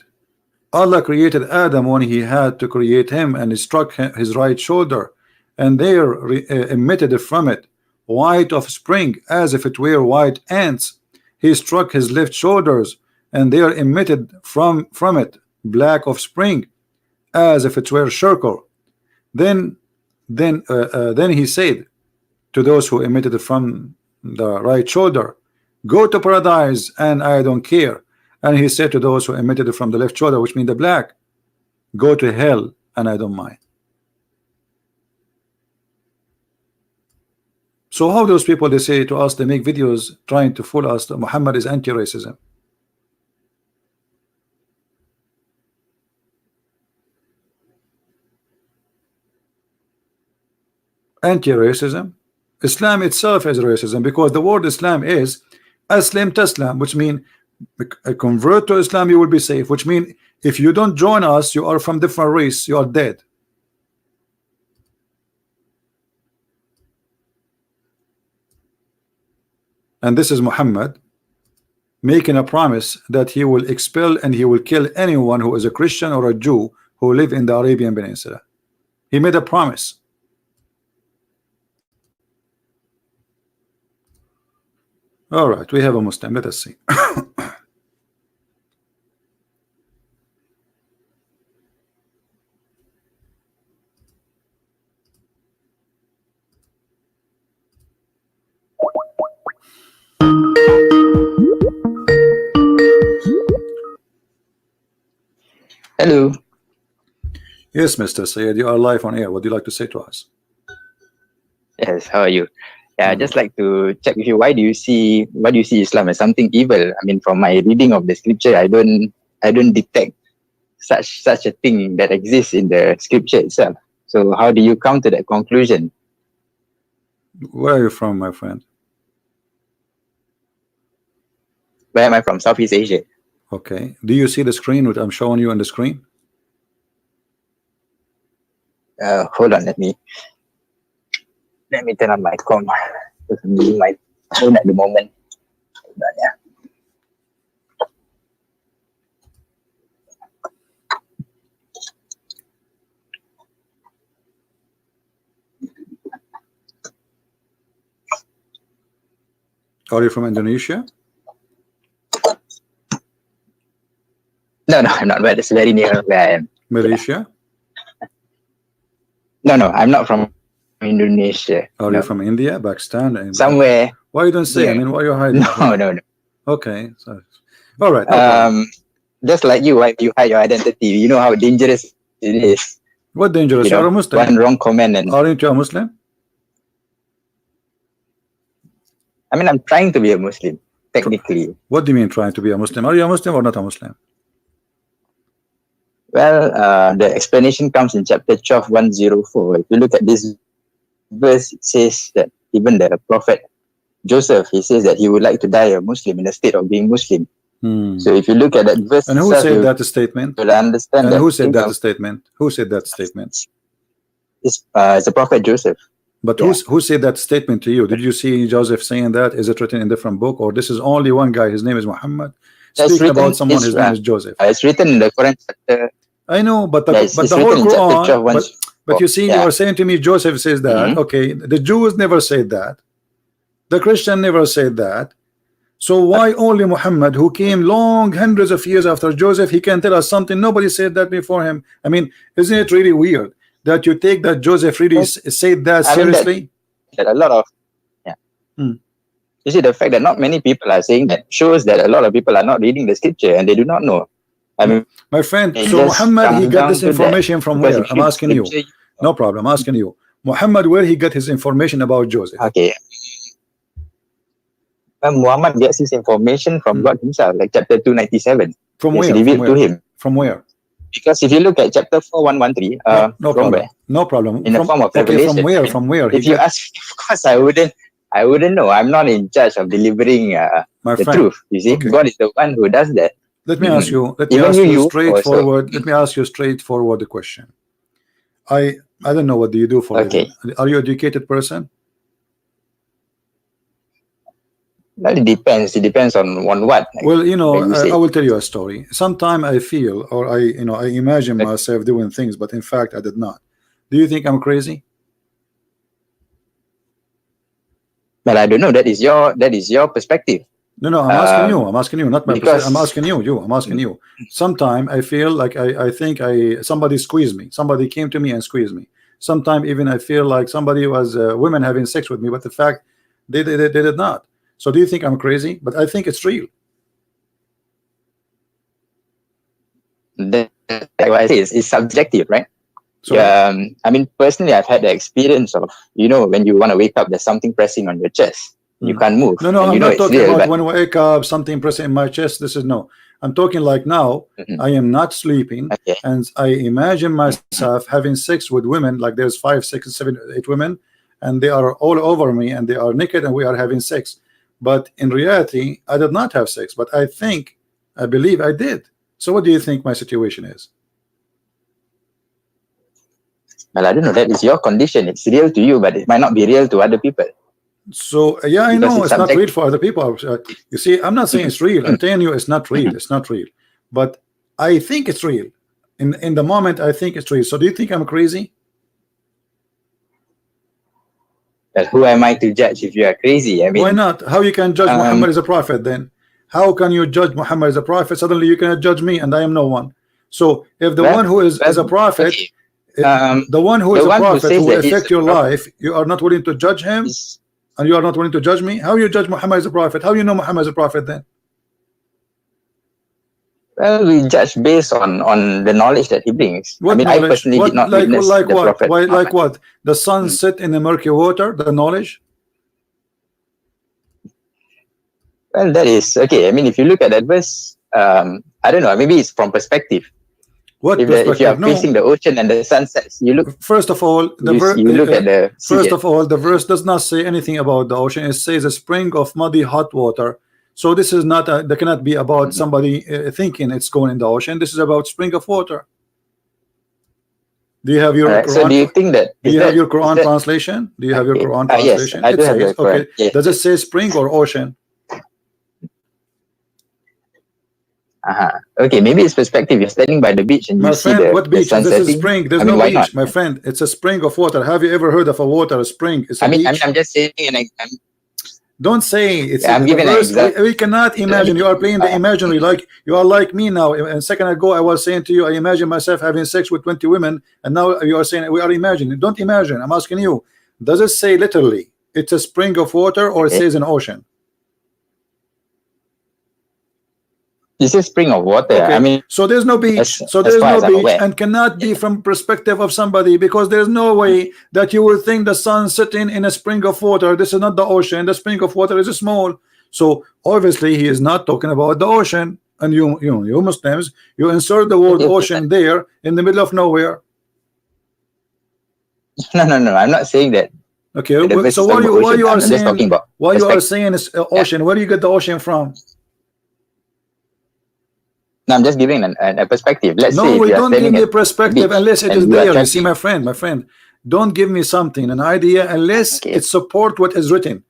[SPEAKER 1] Allah created Adam when he had to create him, and he struck his right shoulder, and there emitted from it white of spring, as if it were white ants. he struck his left shoulders, and there emitted from it black of spring, as if it were charcoal. Then he said to those who emitted from the right shoulder, go to paradise, and I don't care. And he said to those who emitted from the left shoulder, which means the black, go to hell, and I don't mind. So how those people, they say to us, they make videos trying to fool us that Muhammad is anti-racism. Anti-racism. Islam itself is racism, because the word Islam is Aslim Taslam, which means convert to Islam, you will be safe, which means if you don't join us, you are from different race, you are dead. And this is Muhammad making a promise that he will expel and he will kill anyone who is a Christian or a Jew who live in the Arabian Peninsula. He made a promise. All right, we have a Muslim. Let us see.
[SPEAKER 2] Hello.
[SPEAKER 1] Yes, Mr. Sayed, you are live on air. What do you like to say to us?
[SPEAKER 2] Yes, how are you? Yeah, I'd just like to check with you. Why do you see Islam as something evil? I mean, from my reading of the scripture, I don't detect such a thing that exists in the scripture itself. So how do you come to that conclusion?
[SPEAKER 1] Where are you from, my friend?
[SPEAKER 2] Where am I from? Southeast Asia.
[SPEAKER 1] Okay. Do you see the screen which I'm showing you on the screen?
[SPEAKER 2] Hold on, let me turn on my com. I'm using my phone at the moment. Hold on, yeah.
[SPEAKER 1] Are you from Indonesia?
[SPEAKER 2] No, I'm not. But it's very near where I am.
[SPEAKER 1] Malaysia?
[SPEAKER 2] No, I'm not from Indonesia.
[SPEAKER 1] Are you from India, Pakistan?
[SPEAKER 2] Somewhere.
[SPEAKER 1] Why you don't say? I mean, why you hiding?
[SPEAKER 2] No.
[SPEAKER 1] Okay. So, all right.
[SPEAKER 2] Just like you, why you hide your identity? You know how dangerous it is.
[SPEAKER 1] What dangerous? You're a Muslim.
[SPEAKER 2] One wrong comment and.
[SPEAKER 1] Aren't you a Muslim?
[SPEAKER 2] I mean, I'm trying to be a Muslim, technically.
[SPEAKER 1] What do you mean trying to be a Muslim? Are you a Muslim or not a Muslim?
[SPEAKER 2] Well, the explanation comes in chapter 12, 104. If you look at this verse, it says that even the prophet Joseph, he says that he would like to die a Muslim in the state of being Muslim. So if you look at that verse,
[SPEAKER 1] and who said that statement?
[SPEAKER 2] You'll understand.
[SPEAKER 1] And who said that statement? Who said that statement?
[SPEAKER 2] It's the prophet Joseph.
[SPEAKER 1] But who said that statement to you? Did you see Joseph saying that? Is it written in a different book, or this is only one guy? His name is Muhammad. Speaking about someone, his name is Joseph.
[SPEAKER 2] It's written in the Quran chapter.
[SPEAKER 1] I know, but the whole Quran. But you see, you are saying to me, Joseph says that. Okay, the Jews never said that. The Christian never said that. So why only Muhammad, who came long hundreds of years after Joseph, he can tell us something nobody said that before him? I mean, isn't it really weird that you take that Joseph really said that seriously?
[SPEAKER 2] That a lot of you see, the fact that not many people are saying that shows that a lot of people are not reading the scripture and they do not know. I mean,
[SPEAKER 1] my friend, so Muhammad, he got this information from where? I'm asking you. No problem, I'm asking you. Muhammad, where he got his information about Joseph?
[SPEAKER 2] Okay. Muhammad gets his information from God himself, like chapter 297.
[SPEAKER 1] From where?
[SPEAKER 2] Revealed to him.
[SPEAKER 1] From where?
[SPEAKER 2] Because if you look at chapter 4113,
[SPEAKER 1] no problem. No problem.
[SPEAKER 2] In the form of revelation.
[SPEAKER 1] From where?
[SPEAKER 2] If you ask me, of course, I wouldn't know. I'm not in charge of delivering the truth. You see, God is the one who does that.
[SPEAKER 1] Let me ask you. Let me ask you straightforward. Let me ask you straightforward the question. I don't know, what do you do for living? Are you an educated person?
[SPEAKER 2] Well, it depends. It depends on what.
[SPEAKER 1] Well, you know, I will tell you a story. Sometimes I feel, or I imagine myself doing things, but in fact I did not. Do you think I'm crazy?
[SPEAKER 2] Well, I don't know. That is your perspective.
[SPEAKER 1] No, I'm asking you. I'm asking you, not my.
[SPEAKER 2] Because
[SPEAKER 1] I'm asking you. I'm asking you. Sometime I feel like I think somebody squeezed me. Somebody came to me and squeezed me. Sometime even I feel like somebody was women having sex with me, but the fact they did not. So do you think I'm crazy? But I think it's real.
[SPEAKER 2] like what I say is subjective, right?
[SPEAKER 1] So
[SPEAKER 2] I mean, personally, I've had the experience of, when you want to wake up, there's something pressing on your chest. You can't move.
[SPEAKER 1] no,
[SPEAKER 2] and
[SPEAKER 1] I'm not
[SPEAKER 2] it's
[SPEAKER 1] talking
[SPEAKER 2] real,
[SPEAKER 1] about
[SPEAKER 2] but
[SPEAKER 1] when I wake up, something pressing in my chest. This is no. I'm talking like now. I am not sleeping,
[SPEAKER 2] okay.
[SPEAKER 1] and I imagine myself having sex with women. Like there's 5, 6, 7, 8 women, and they are all over me, and they are naked, and we are having sex. But in reality, I did not have sex. But I believe I did. So what do you think my situation is?
[SPEAKER 2] Well, I don't know. That is your condition. It's real to you, but it might not be real to other people.
[SPEAKER 1] So yeah, I
[SPEAKER 2] Because
[SPEAKER 1] know
[SPEAKER 2] it's
[SPEAKER 1] it's not real
[SPEAKER 2] subjective.
[SPEAKER 1] for other people. You see, I'm not saying it's real. I'm telling you it's not real. It's not real. But I think it's real. In the moment, I think it's real. So do you think I'm crazy?
[SPEAKER 2] But who am I to judge if you are crazy? I mean,
[SPEAKER 1] Why not? How you can judge Muhammad as a prophet then? How can you judge Muhammad as a prophet? Suddenly you cannot judge me, and I am no one. So if the one who is a prophet,
[SPEAKER 2] okay.
[SPEAKER 1] the one who is
[SPEAKER 2] The
[SPEAKER 1] a
[SPEAKER 2] one who
[SPEAKER 1] prophet
[SPEAKER 2] says
[SPEAKER 1] who will
[SPEAKER 2] that he's
[SPEAKER 1] affect
[SPEAKER 2] a
[SPEAKER 1] your
[SPEAKER 2] prophet
[SPEAKER 1] life, you are not willing to judge him,
[SPEAKER 2] is,
[SPEAKER 1] and you are not willing to judge me. How you judge Muhammad as a prophet? How you know Muhammad as a prophet then?
[SPEAKER 2] well, we judge based on the knowledge that he brings.
[SPEAKER 1] What
[SPEAKER 2] I mean,
[SPEAKER 1] knowledge?
[SPEAKER 2] I personally
[SPEAKER 1] What
[SPEAKER 2] did not witness
[SPEAKER 1] like
[SPEAKER 2] the
[SPEAKER 1] what?
[SPEAKER 2] prophet
[SPEAKER 1] Why
[SPEAKER 2] Muhammad.
[SPEAKER 1] like what? The sun set in the murky water. The knowledge.
[SPEAKER 2] Well, that is okay. I mean, if you look at that verse, I don't know. Maybe it's from perspective.
[SPEAKER 1] What
[SPEAKER 2] If you are
[SPEAKER 1] perspective?
[SPEAKER 2] facing
[SPEAKER 1] No.
[SPEAKER 2] the ocean and the sun sets, you look.
[SPEAKER 1] First of all, the
[SPEAKER 2] You look at the sea.
[SPEAKER 1] first of all, the verse does not say anything about the ocean. It says a spring of muddy hot water. So this is not that cannot be about somebody thinking it's going in the ocean. This is about spring of water. Do you have your
[SPEAKER 2] All right.
[SPEAKER 1] Quran?
[SPEAKER 2] So do you think that
[SPEAKER 1] Do you have your Quran translation? Do you have your
[SPEAKER 2] okay?
[SPEAKER 1] Quran
[SPEAKER 2] Yes,
[SPEAKER 1] translation?
[SPEAKER 2] I
[SPEAKER 1] It
[SPEAKER 2] do have the
[SPEAKER 1] says,
[SPEAKER 2] Quran.
[SPEAKER 1] okay,
[SPEAKER 2] Yes.
[SPEAKER 1] does it say spring or ocean?
[SPEAKER 2] Okay, maybe it's perspective. You're standing by the beach and you
[SPEAKER 1] My
[SPEAKER 2] see
[SPEAKER 1] friend, what
[SPEAKER 2] the
[SPEAKER 1] beach?
[SPEAKER 2] sun
[SPEAKER 1] This is
[SPEAKER 2] setting.
[SPEAKER 1] spring. There's
[SPEAKER 2] I mean,
[SPEAKER 1] no
[SPEAKER 2] why
[SPEAKER 1] beach,
[SPEAKER 2] not?
[SPEAKER 1] my friend. It's a spring of water. Have you ever heard of a water, a spring? It's a
[SPEAKER 2] I mean,
[SPEAKER 1] beach.
[SPEAKER 2] I'm just saying,
[SPEAKER 1] Don't say it's
[SPEAKER 2] I'm
[SPEAKER 1] the
[SPEAKER 2] giving an
[SPEAKER 1] verse.
[SPEAKER 2] example.
[SPEAKER 1] We cannot imagine. You are playing the imaginary. Like you are like me now. A second ago, I was saying to you, I imagine myself having sex with 20 women, and now you are saying we are imagining. Don't imagine. I'm asking you. Does it say literally it's a spring of water, or it
[SPEAKER 2] Okay.
[SPEAKER 1] says an ocean?
[SPEAKER 2] This is spring of water.
[SPEAKER 1] Okay.
[SPEAKER 2] I mean,
[SPEAKER 1] So there's no beach. So
[SPEAKER 2] as
[SPEAKER 1] there's
[SPEAKER 2] far
[SPEAKER 1] no
[SPEAKER 2] as I'm
[SPEAKER 1] beach,
[SPEAKER 2] aware.
[SPEAKER 1] and cannot be from perspective of somebody, because there's no way that you will think the sun sitting in a spring of water. This is not the ocean. The spring of water is small. So obviously he is not talking about the ocean. And you Muslims, you insert the word ocean there in the middle of nowhere.
[SPEAKER 2] No. I'm not saying that.
[SPEAKER 1] Okay.
[SPEAKER 2] The
[SPEAKER 1] So
[SPEAKER 2] why
[SPEAKER 1] you are
[SPEAKER 2] I'm just talking
[SPEAKER 1] saying
[SPEAKER 2] about
[SPEAKER 1] why you are saying it's ocean? Where do you get the ocean from?
[SPEAKER 2] No, I'm just giving a perspective. Let's say
[SPEAKER 1] No,
[SPEAKER 2] if
[SPEAKER 1] we
[SPEAKER 2] you are
[SPEAKER 1] don't give
[SPEAKER 2] standing
[SPEAKER 1] me a
[SPEAKER 2] at the
[SPEAKER 1] perspective
[SPEAKER 2] beach
[SPEAKER 1] unless it
[SPEAKER 2] and
[SPEAKER 1] is
[SPEAKER 2] you are
[SPEAKER 1] there. You see,
[SPEAKER 2] chatting.
[SPEAKER 1] my friend, don't give me something, an idea, unless
[SPEAKER 2] Okay.
[SPEAKER 1] it support what is written.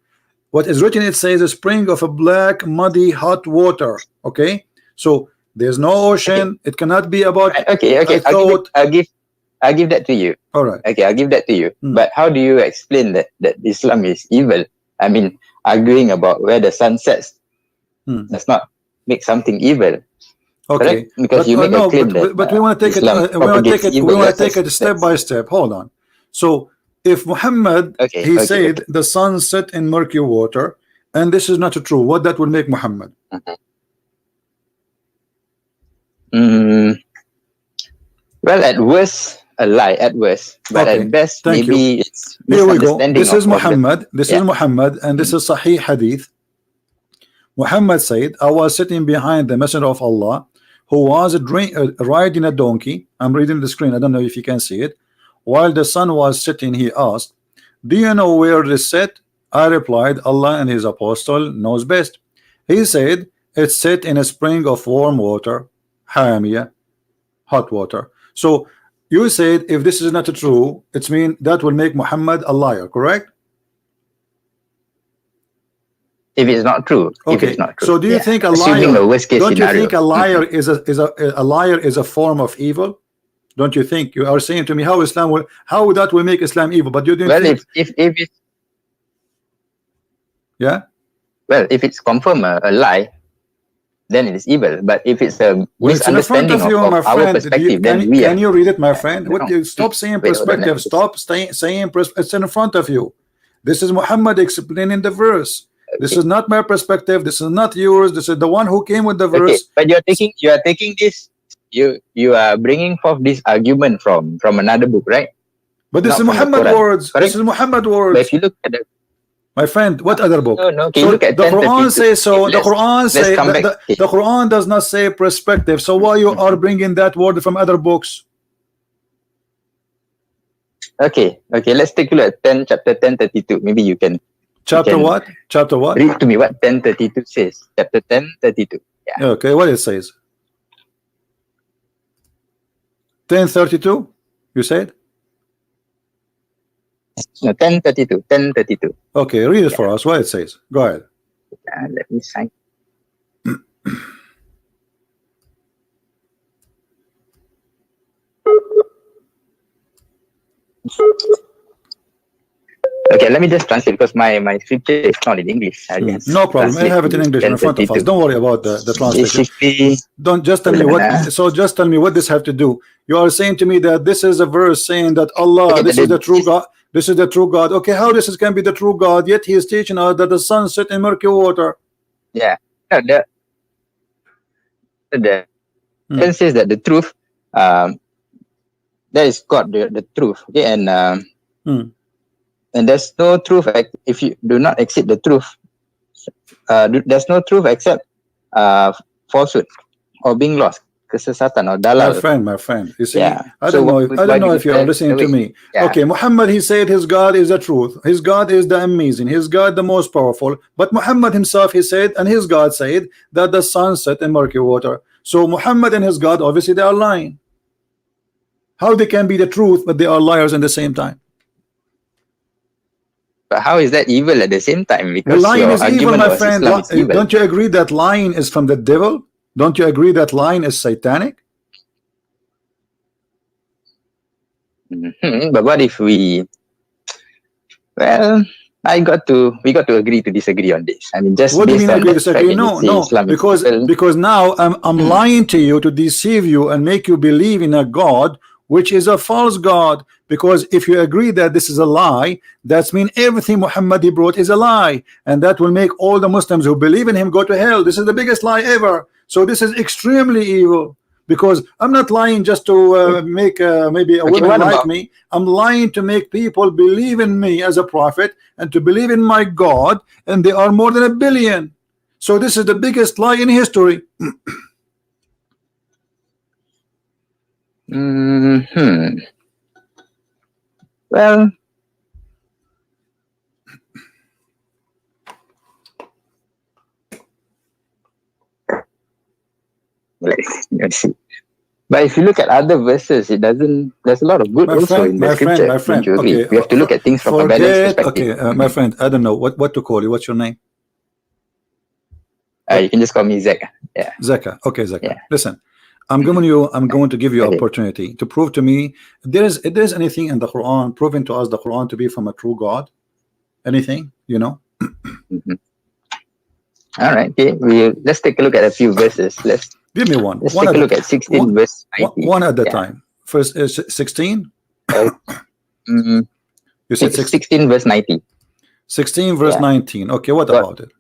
[SPEAKER 1] What is written, it says a spring of a black, muddy, hot water. Okay, so there's no ocean. It cannot be about.
[SPEAKER 2] Okay.
[SPEAKER 1] I thought.
[SPEAKER 2] I'll give that to you.
[SPEAKER 1] All right.
[SPEAKER 2] Okay, I'll give that to you. But how do you explain that Islam is evil? I mean, arguing about where the sun sets does not make something evil.
[SPEAKER 1] Okay,
[SPEAKER 2] correct? Because you make
[SPEAKER 1] no,
[SPEAKER 2] a claim that
[SPEAKER 1] but we want to take
[SPEAKER 2] Islam
[SPEAKER 1] it. We want to take it.
[SPEAKER 2] evil.
[SPEAKER 1] We want to take it step by step. Hold on. So if Muhammad, he said the sun set in murky water, and this is not true, what that will make Muhammad?
[SPEAKER 2] Well, at worst, a lie. At worst, but at best, maybe it's
[SPEAKER 1] here we go.
[SPEAKER 2] misunderstanding.
[SPEAKER 1] This is Muhammad. This is Muhammad, and this is Sahih Hadith. Muhammad said, I was sitting behind the Messenger of Allah, who was riding a donkey. I'm reading the screen. I don't know if you can see it. While the sun was setting, he asked, do you know where this set? I replied, Allah and his apostle knows best. He said, it's set in a spring of warm water, hamia, hot water. So you said if this is not true, it means that will make Muhammad a liar, correct?
[SPEAKER 2] If it's not true.
[SPEAKER 1] Okay.
[SPEAKER 2] If it's not true.
[SPEAKER 1] So do you think a liar? Don't you think a liar is a liar is a form of evil? Don't you think? You are saying to me how that will make Islam evil, but you didn't think.
[SPEAKER 2] If
[SPEAKER 1] yeah.
[SPEAKER 2] well, if it's confirmed a lie, then it is evil. But if it's a
[SPEAKER 1] Well, it's in the front
[SPEAKER 2] misunderstanding
[SPEAKER 1] of you,
[SPEAKER 2] of
[SPEAKER 1] my
[SPEAKER 2] our
[SPEAKER 1] friend.
[SPEAKER 2] perspective,
[SPEAKER 1] Can
[SPEAKER 2] then we
[SPEAKER 1] can
[SPEAKER 2] are.
[SPEAKER 1] you read it, my friend?
[SPEAKER 2] No.
[SPEAKER 1] Stop saying
[SPEAKER 2] Wait, hold on,
[SPEAKER 1] perspective. Stop saying it's in front of you. This is Muhammad explaining the verse. This is not my perspective. This is not yours. This is the one who came with the
[SPEAKER 2] Okay,
[SPEAKER 1] verse.
[SPEAKER 2] but you are taking this. You are bringing forth this argument from another book, right?
[SPEAKER 1] But this
[SPEAKER 2] Not
[SPEAKER 1] is
[SPEAKER 2] from the
[SPEAKER 1] Muhammad
[SPEAKER 2] Quran,
[SPEAKER 1] words.
[SPEAKER 2] correct?
[SPEAKER 1] This is Muhammad
[SPEAKER 2] But
[SPEAKER 1] words.
[SPEAKER 2] if you look at the
[SPEAKER 1] My friend, what other book?
[SPEAKER 2] no, okay,
[SPEAKER 1] So
[SPEAKER 2] look at
[SPEAKER 1] the Quran
[SPEAKER 2] 1032.
[SPEAKER 1] says so.
[SPEAKER 2] Okay,
[SPEAKER 1] The Quran
[SPEAKER 2] let's
[SPEAKER 1] say
[SPEAKER 2] come back.
[SPEAKER 1] the Quran does not say perspective. So why you are bringing that word from other books?
[SPEAKER 2] Okay, let's take a look at chapter 1032. Maybe you can.
[SPEAKER 1] Chapter what? Chapter what?
[SPEAKER 2] Read to me what 1032 says. Chapter 1032. Yeah.
[SPEAKER 1] Okay, what it says? 1032. You said?
[SPEAKER 2] No, 1032. 1032.
[SPEAKER 1] Okay, read it for us. What it says? Go ahead.
[SPEAKER 2] Let me sign. Okay, let me just translate because my scripture is not in English.
[SPEAKER 1] No problem. I have it in English in front of us. Don't worry about the translation. Don't just tell me what. So just tell me what this have to do. You are saying to me that this is a verse saying that Allah, this is the true God. This is the true God. Okay, how this can be the true God? Yet He is teaching us that the sun set in murky water.
[SPEAKER 2] Yeah. The it says that the truth, that is God, the truth. Okay, and there's no truth if you do not exceed the truth. There's no truth except falsehood or being lost. Kesesatan or dalal.
[SPEAKER 1] My friend. You see,
[SPEAKER 2] yeah.
[SPEAKER 1] I don't know if you are listening to me. Yeah. Okay, Muhammad, he said his God is the truth. His God is the amazing. His God the most powerful. But Muhammad himself, he said, and his God said that the sun set in murky water. So Muhammad and his God, obviously they are lying. How they can be the truth, but they are liars at the same time?
[SPEAKER 2] But how is that evil at the same time? Because
[SPEAKER 1] lying is evil, my friend.
[SPEAKER 2] Evil.
[SPEAKER 1] Don't you agree that lying is from the devil? Don't you agree that lying is satanic?
[SPEAKER 2] But what if we? Well, we got to agree to disagree on this. I mean, just
[SPEAKER 1] what do you
[SPEAKER 2] mean
[SPEAKER 1] agree to disagree? No, because now I'm lying to you to deceive you and make you believe in a God which is a false God. Because if you agree that this is a lie, that means everything Muhammad brought is a lie, and that will make all the Muslims who believe in him go to hell. This is the biggest lie ever. So this is extremely evil. Because I'm not lying just to make maybe a woman like me. I'm lying to make people believe in me as a prophet and to believe in my God, and they are more than 1 billion. So this is the biggest lie in history.
[SPEAKER 2] Well, let's see. But if you look at other verses, it doesn't. There's a lot of good also in the scripture.
[SPEAKER 1] My friend.
[SPEAKER 2] Okay, we have to look at things from a balanced perspective.
[SPEAKER 1] Okay, my friend. I don't know what to call you. What's your name?
[SPEAKER 2] You can just call me Zeka. Yeah.
[SPEAKER 1] Zeka. Okay, Zeka. Yeah. Listen, I'm going to give you an opportunity to prove to me if there's anything in the Quran proving to us the Quran to be from a true God. Anything, you know?
[SPEAKER 2] All right. Okay. Let's take a look at a few verses.
[SPEAKER 1] Give me one.
[SPEAKER 2] Let's take a look at 16 verse 90.
[SPEAKER 1] One at a time. First is 16. You said
[SPEAKER 2] 16 verse 90.
[SPEAKER 1] 16 verse 19. Okay, what about it?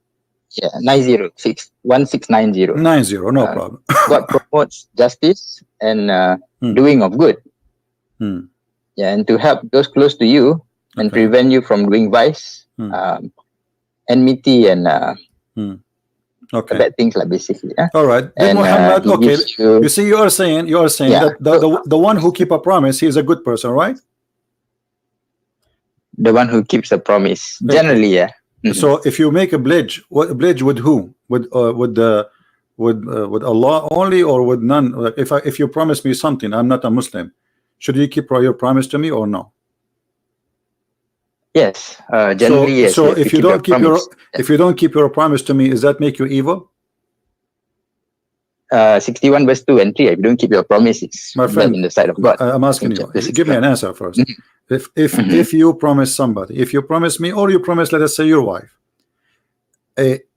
[SPEAKER 2] Yeah, 1690.
[SPEAKER 1] 90, no problem.
[SPEAKER 2] God promotes justice and doing of good. Yeah, and to help those close to you and prevent you from doing vice, enmity, and bad things, like basically.
[SPEAKER 1] All right. Then Muhammad. Okay. You see, you are saying that the one who keep a promise, he is a good person, right?
[SPEAKER 2] The one who keeps a promise, generally, yeah.
[SPEAKER 1] So if you make a pledge, what pledge with who? With Allah only, or with none? Like if you promise me something, I'm not a Muslim, should you keep your promise to me or no?
[SPEAKER 2] Yes, generally yes.
[SPEAKER 1] So if you don't keep your promise to me, does that make you evil?
[SPEAKER 2] 61 verse 2 and 3. If you don't keep your promises,
[SPEAKER 1] my friend,
[SPEAKER 2] in the sight of God.
[SPEAKER 1] I'm asking you. Give me an answer first. If you promise somebody, if you promise me, or you promise, let us say, your wife,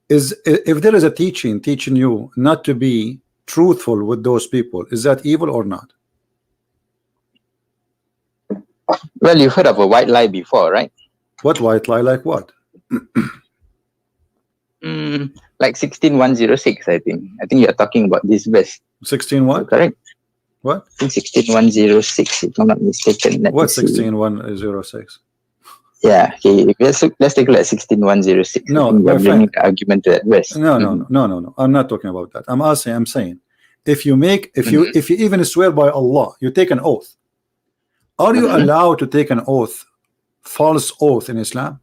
[SPEAKER 1] is if there is a teaching you not to be truthful with those people, is that evil or not?
[SPEAKER 2] Well, you've heard of a white lie before, right?
[SPEAKER 1] What white lie? Like what?
[SPEAKER 2] Like 16106, I think. I think you're talking about this verse.
[SPEAKER 1] 16 what?
[SPEAKER 2] Correct?
[SPEAKER 1] What?
[SPEAKER 2] I think 16106, if I'm not mistaken.
[SPEAKER 1] What 16106?
[SPEAKER 2] Yeah, okay. Let's take a look at 16106.
[SPEAKER 1] No,
[SPEAKER 2] you're
[SPEAKER 1] my
[SPEAKER 2] bringing
[SPEAKER 1] friend.
[SPEAKER 2] the argument to that verse.
[SPEAKER 1] No. I'm not talking about that. I'm saying, if you even swear by Allah, you take an oath. Are you allowed to take an oath, false oath in Islam?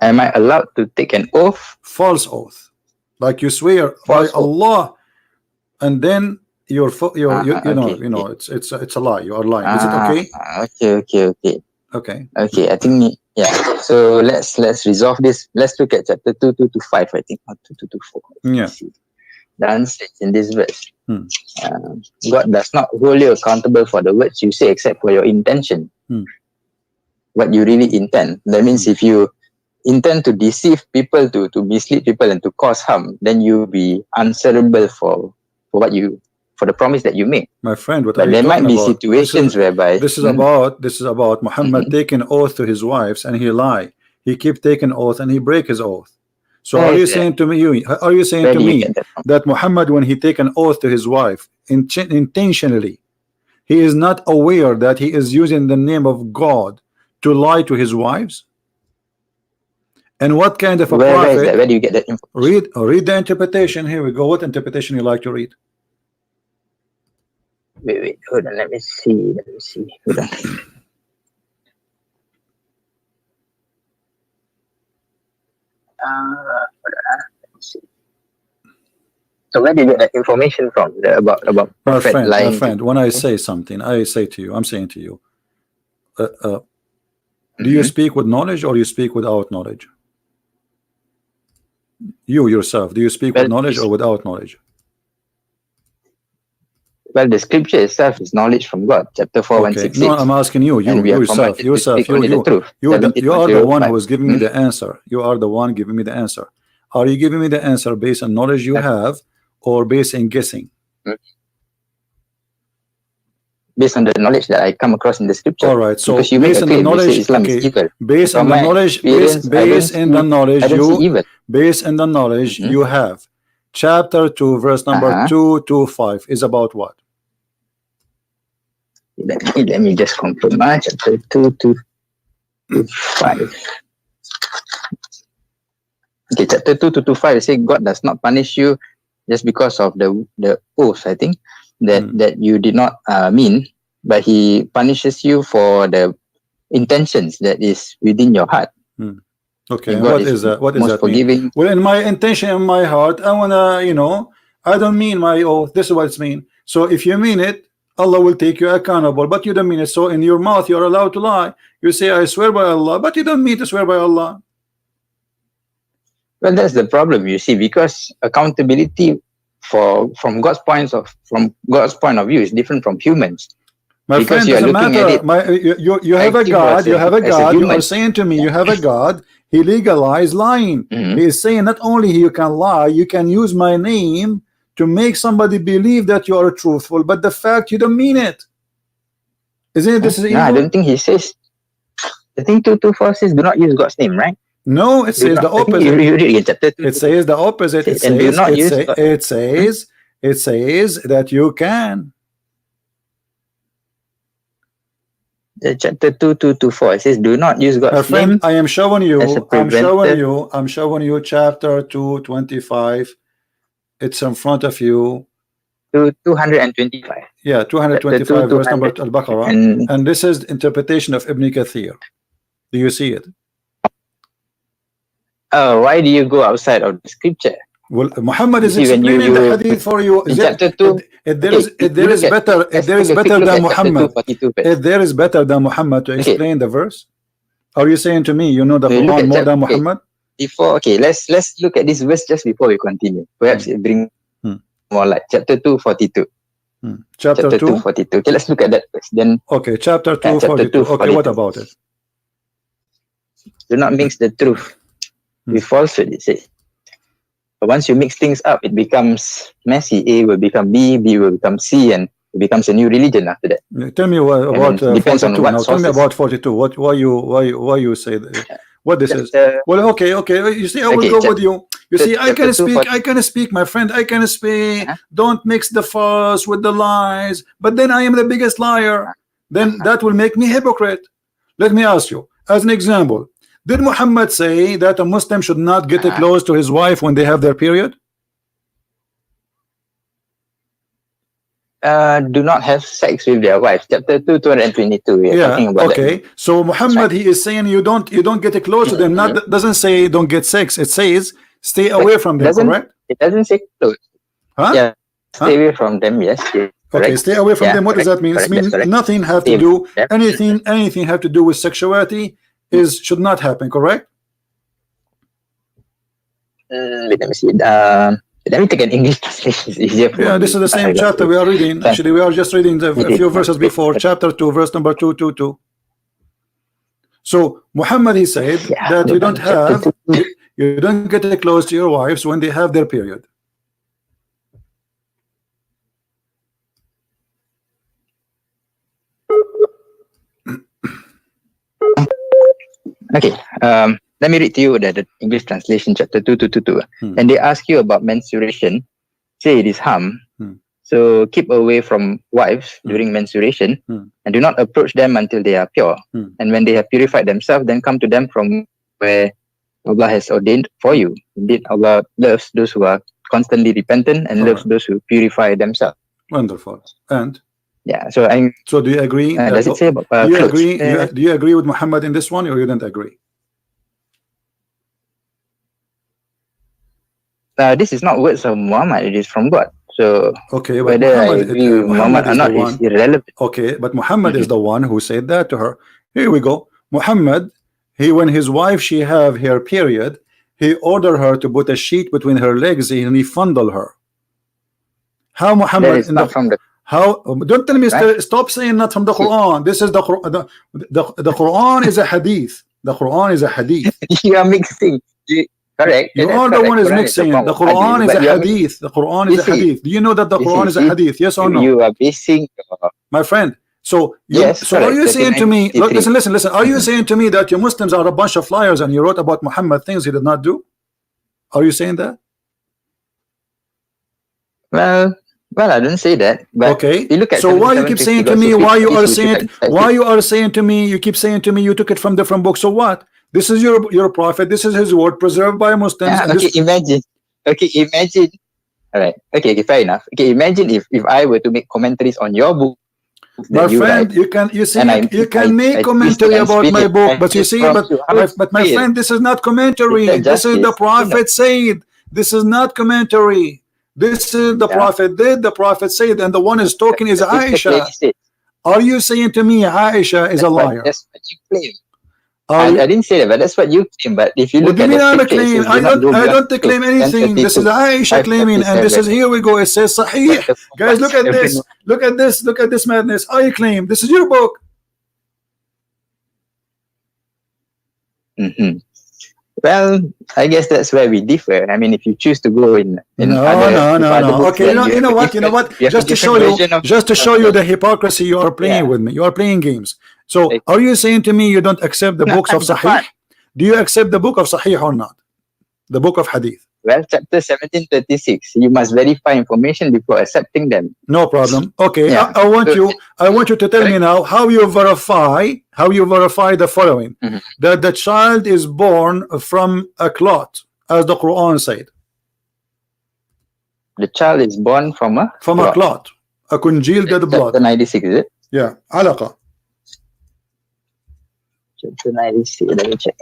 [SPEAKER 2] Am I allowed to take an oath?
[SPEAKER 1] False oath, like you swear by Allah, and then you know, it's a lie. You are lying. Is it okay? Okay.
[SPEAKER 2] I think so let's resolve this. Let's look at chapter 2225, I think, or 2224.
[SPEAKER 1] Yeah.
[SPEAKER 2] The answer is in this verse. God does not hold you accountable for the words you say except for your intention. What you really intend. That means if you intend to deceive people, to mislead people and to cause harm, then you'll be answerable for the promise that you make.
[SPEAKER 1] My friend,
[SPEAKER 2] but there might be situations whereby
[SPEAKER 1] this is about Muhammad taking oath to his wives and he lie. He keep taking oath and he break his oath. So are you saying to me that Muhammad, when he take an oath to his wife intentionally, he is not aware that he is using the name of God to lie to his wives? And what kind of a prophet?
[SPEAKER 2] Where do you get that information?
[SPEAKER 1] Read the interpretation. Here we go. What interpretation you like to read?
[SPEAKER 2] Wait, hold on, let me see. Hold on. So where do you get that information from about prophet lying?
[SPEAKER 1] My friend, when I say something, I'm saying to you, do you speak with knowledge or you speak without knowledge? You yourself, do you speak with knowledge or without knowledge?
[SPEAKER 2] Well, the scripture itself is knowledge from God. Chapter 4166.
[SPEAKER 1] No, I'm asking you yourself. You are the one who is giving me the answer. You are the one giving me the answer. Are you giving me the answer based on knowledge you have or based on guessing?
[SPEAKER 2] Based on the knowledge that I come across in the scripture.
[SPEAKER 1] All right. So based on the knowledge, based on the knowledge you have. Chapter 2, verse number 225 is about what?
[SPEAKER 2] Let me just confirm. Chapter 225. Okay, chapter 2225 says God does not punish you just because of the oath, I think, that you did not mean, but He punishes you for the intentions that is within your heart.
[SPEAKER 1] Okay, and what is that? What does that mean? Well, in my intention, in my heart, I wanna, I don't mean my oath. This is what it's mean. So if you mean it, Allah will take you accountable, but you don't mean it. So in your mouth, you're allowed to lie. You say, I swear by Allah, but you don't mean to swear by Allah.
[SPEAKER 2] Well, that's the problem, you see, because accountability from God's point of view is different from humans.
[SPEAKER 1] My friend, doesn't matter. You have a God. You have a God. You are saying to me, you have a God. He legalized lying. He is saying not only you can lie, you can use my name to make somebody believe that you are truthful, but the fact you don't mean it. Isn't it? This is evil?
[SPEAKER 2] No, I don't think he says. I think 224 says do not use God's name, right?
[SPEAKER 1] No, it says the opposite. It says the opposite. It says that you can.
[SPEAKER 2] Chapter 2224, it says do not use God's name.
[SPEAKER 1] I am showing you. I'm showing you chapter 225. It's in front of you.
[SPEAKER 2] 225.
[SPEAKER 1] Yeah, 225 verse number Al-Baqarah. And this is interpretation of Ibn Kathir. Do you see it?
[SPEAKER 2] Why do you go outside of the scripture?
[SPEAKER 1] Well, Muhammad is explaining the hadith for you.
[SPEAKER 2] Chapter 2.
[SPEAKER 1] If there is better than Muhammad, if there is better than Muhammad to explain the verse, are you saying to me you know the Quran more than Muhammad?
[SPEAKER 2] Let's look at this verse just before we continue. Perhaps it brings more light. Chapter 242.
[SPEAKER 1] Chapter
[SPEAKER 2] 242. Okay, let's look at that first. Then
[SPEAKER 1] chapter 242. Okay, what about it?
[SPEAKER 2] Do not mix the truth with falsehood. It says. But once you mix things up, it becomes messy. A will become B, B will become C, and it becomes a new religion after that.
[SPEAKER 1] Tell me about
[SPEAKER 2] depends
[SPEAKER 1] 42.
[SPEAKER 2] on what
[SPEAKER 1] Now, tell me
[SPEAKER 2] sources.
[SPEAKER 1] about 42. Why you say that? What this is? Well, okay. You see, I will go with you. You see, I can speak, my friend. I can speak. Don't mix the false with the lies. But then I am the biggest liar. Then that will make me hypocrite. Let me ask you, as an example, did Muhammad say that a Muslim should not get close to his wife when they have their period?
[SPEAKER 2] Do not have sex with their wife. Chapter 222. We are talking about
[SPEAKER 1] okay.
[SPEAKER 2] That.
[SPEAKER 1] So Muhammad, he is saying you don't get close to them. Not doesn't say don't get sex. It says stay away from them. Correct?
[SPEAKER 2] It doesn't say close.
[SPEAKER 1] Huh?
[SPEAKER 2] Yeah. Stay away from them. Yes.
[SPEAKER 1] Okay. Stay away from them. What does that mean? It means nothing have to do anything have to do with sexuality should not happen. Correct?
[SPEAKER 2] Let me see. Let me take an English translation. It's easier for me.
[SPEAKER 1] This is the same chapter we are reading. Actually, we are just reading a few verses before, chapter 2, verse number 222. So Muhammad, he said that you don't get close to your wives when they have their period.
[SPEAKER 2] Okay. Let me read to you the English translation, chapter 222. And they ask you about menstruation. Say it is harm. So keep away from wives during menstruation and do not approach them until they are pure. And when they have purified themselves, then come to them from where Allah has ordained for you. Indeed, Allah loves those who are constantly repentant and loves those who purify themselves.
[SPEAKER 1] Wonderful. And
[SPEAKER 2] so
[SPEAKER 1] do you agree?
[SPEAKER 2] Does it say about
[SPEAKER 1] do you agree with Muhammad in this one, or you don't agree?
[SPEAKER 2] This is not words of Muhammad, it is from God. So
[SPEAKER 1] okay,
[SPEAKER 2] but whether I agree with Muhammad or not is irrelevant.
[SPEAKER 1] Okay, but Muhammad is the one who said that to her. Here we go. Muhammad, when his wife she have her period, he ordered her to put a sheet between her legs and he fondled her. How Muhammad
[SPEAKER 2] that is not from the
[SPEAKER 1] don't tell me stop saying not from the Quran. This is the Quran is a hadith. The Quran is a hadith.
[SPEAKER 2] You are mixing. Correct.
[SPEAKER 1] You are the one is mixing. The Quran is a hadith. The Quran is a hadith. Do you know that the Quran is a hadith? Yes or no?
[SPEAKER 2] You are basing,
[SPEAKER 1] my friend. So
[SPEAKER 2] yes.
[SPEAKER 1] So are you saying to me? Look, listen. Are you saying to me that you Muslims are a bunch of liars and you wrote about Muhammad things he did not do? Are you saying that?
[SPEAKER 2] Well, I don't say that. But
[SPEAKER 1] okay.
[SPEAKER 2] You look at
[SPEAKER 1] so why you keep saying to me? Why you are saying to me? You keep saying to me you took it from different books. So what? This is your prophet. This is his word preserved by Muslims.
[SPEAKER 2] Imagine. All right. Okay. Fair enough. Okay. Imagine if I were to make commentaries on your book.
[SPEAKER 1] My friend, you can make commentary about my book, but you see, but my friend, this is not commentary. This is the prophet said. This is not commentary. This is the prophet did. The prophet said, and the one is talking is Aisha. Are you saying to me Aisha is a liar?
[SPEAKER 2] That's what you claim. I didn't say that, but that's what you claim. But if you look at the picture,
[SPEAKER 1] I don't claim anything. This is Aisha claiming, and this is here we go. It says Sahih. Guys, look at this. Look at this. Look at this madness. I claim this is your book.
[SPEAKER 2] Well, I guess that's where we differ. I mean, if you choose to go in
[SPEAKER 1] no. Okay, you know what? Just to show you the hypocrisy you are playing with me. You are playing games. So, are you saying to me you don't accept the books of Sahih? Do you accept the book of Sahih or not? The book of Hadith.
[SPEAKER 2] Well, chapter 1736. You must verify information before accepting them.
[SPEAKER 1] No problem. Okay, I want you to tell me now how you verify the following: that the child is born from a clot, as the Quran said.
[SPEAKER 2] The child is born from a
[SPEAKER 1] clot, a congealed dead blood.
[SPEAKER 2] Chapter 96, is it?
[SPEAKER 1] Yeah, alaqa.
[SPEAKER 2] Chapter 96. Let me check.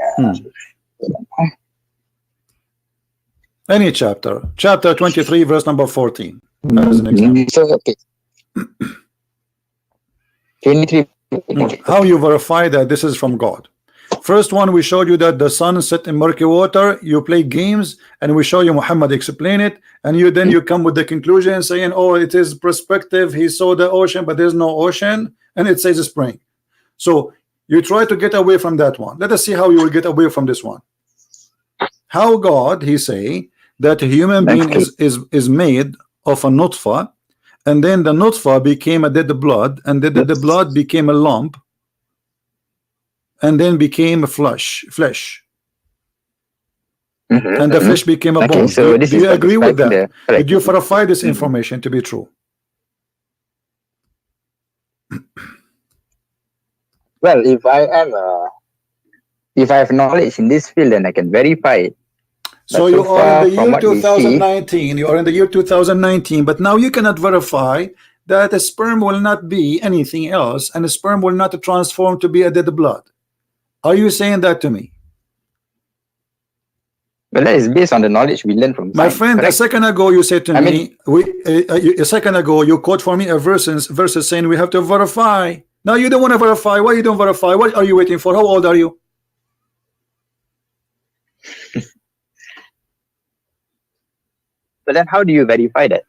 [SPEAKER 1] Any chapter 23 verse number 14 as an example.
[SPEAKER 2] So, okay. 23.
[SPEAKER 1] How you verify that this is from God? First one, we showed you that the sun set in murky water. You play games, and we show you Muhammad explain it, and you come with the conclusion saying, oh, it is perspective. He saw the ocean, but there's no ocean, and it says spring. So you try to get away from that one. Let us see how you will get away from this one. How God, he say that a human being is made of a nutfa, and then the nutfa became a dead blood, and then the blood became a lump, and then became a flesh, and the flesh became a bone.
[SPEAKER 2] So
[SPEAKER 1] do you agree with that? Did you verify this information to be true?
[SPEAKER 2] Well, if I have knowledge in this field, then I can verify it.
[SPEAKER 1] So you are in the year 2019. You are in the year 2019, but now you cannot verify that a sperm will not be anything else, and a sperm will not transform to be a dead blood. Are you saying that to me?
[SPEAKER 2] Well, that is based on the knowledge we learn from
[SPEAKER 1] my
[SPEAKER 2] science,
[SPEAKER 1] friend.
[SPEAKER 2] correct?
[SPEAKER 1] A second ago, you said to me, a second ago, you quote for me a verses saying we have to verify. Now you don't want to verify. Why you don't verify? What are you waiting for? How old are you?
[SPEAKER 2] But then how do you verify that?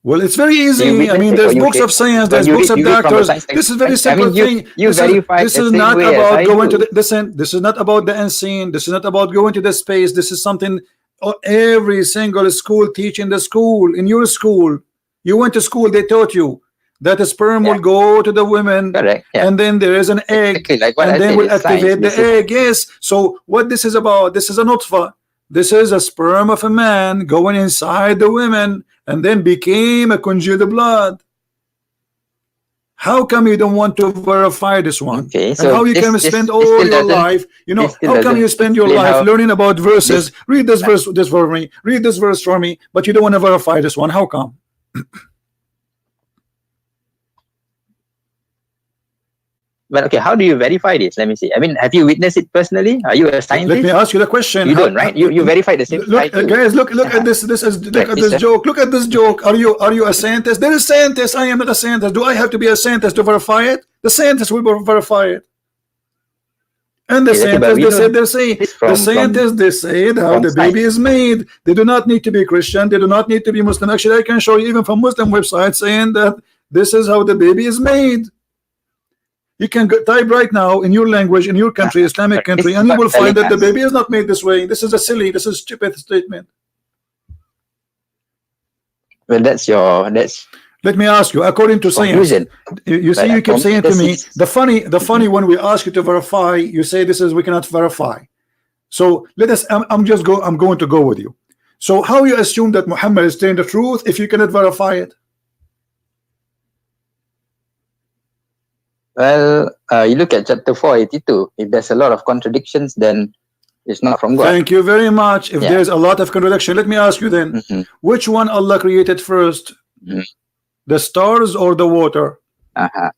[SPEAKER 1] Well, it's very easy. I mean, there's books of science, there's books of doctors. This is very simple thing. This is not about going to the, listen, this is not about the unseen. This is not about going to the space. This is something every single school teach in the school. In your school, you went to school, they taught you that a sperm will go to the women, and then there is an egg, and then will activate the egg. Yes. So what this is about, this is a nutfa. This is a sperm of a man going inside the women, and then became a congealed blood. How come you don't want to verify this one?
[SPEAKER 2] Okay,
[SPEAKER 1] so and how you can spend all your life, you know, how come you spend your life learning about verses? Read this verse, this for me. Read this verse for me, but you don't want to verify this one. How come?
[SPEAKER 2] But okay, how do you verify this? Let me see. I mean, have you witnessed it personally? Are you a scientist?
[SPEAKER 1] Let me ask you the question.
[SPEAKER 2] You don't, right? You verify the same.
[SPEAKER 1] Look, guys, look at this. Look at this joke. Look at this joke. Are you a scientist? There is scientist. I am not a scientist. Do I have to be a scientist to verify it? The scientist will verify it. And the scientists, the scientists, they say how the baby is made. They do not need to be Christian. They do not need to be Muslim. Actually, I can show you even from Muslim websites saying that this is how the baby is made. You can type right now in your language, in your country, Islamic country, and you will find that the baby is not made this way. This is a silly, this is stupid statement.
[SPEAKER 2] Well, that's.
[SPEAKER 1] Let me ask you, according to science, you see, you keep saying to me, the funny when we ask you to verify, you say this is we cannot verify. So let us. I'm going to go with you. So how you assume that Muhammad is telling the truth if you cannot verify it?
[SPEAKER 2] Well, you look at chapter 482. If there's a lot of contradictions, then it's not from God.
[SPEAKER 1] Thank you very much. If there's a lot of contradiction, let me ask you then, which one Allah created first? The stars or the water?
[SPEAKER 2] Well,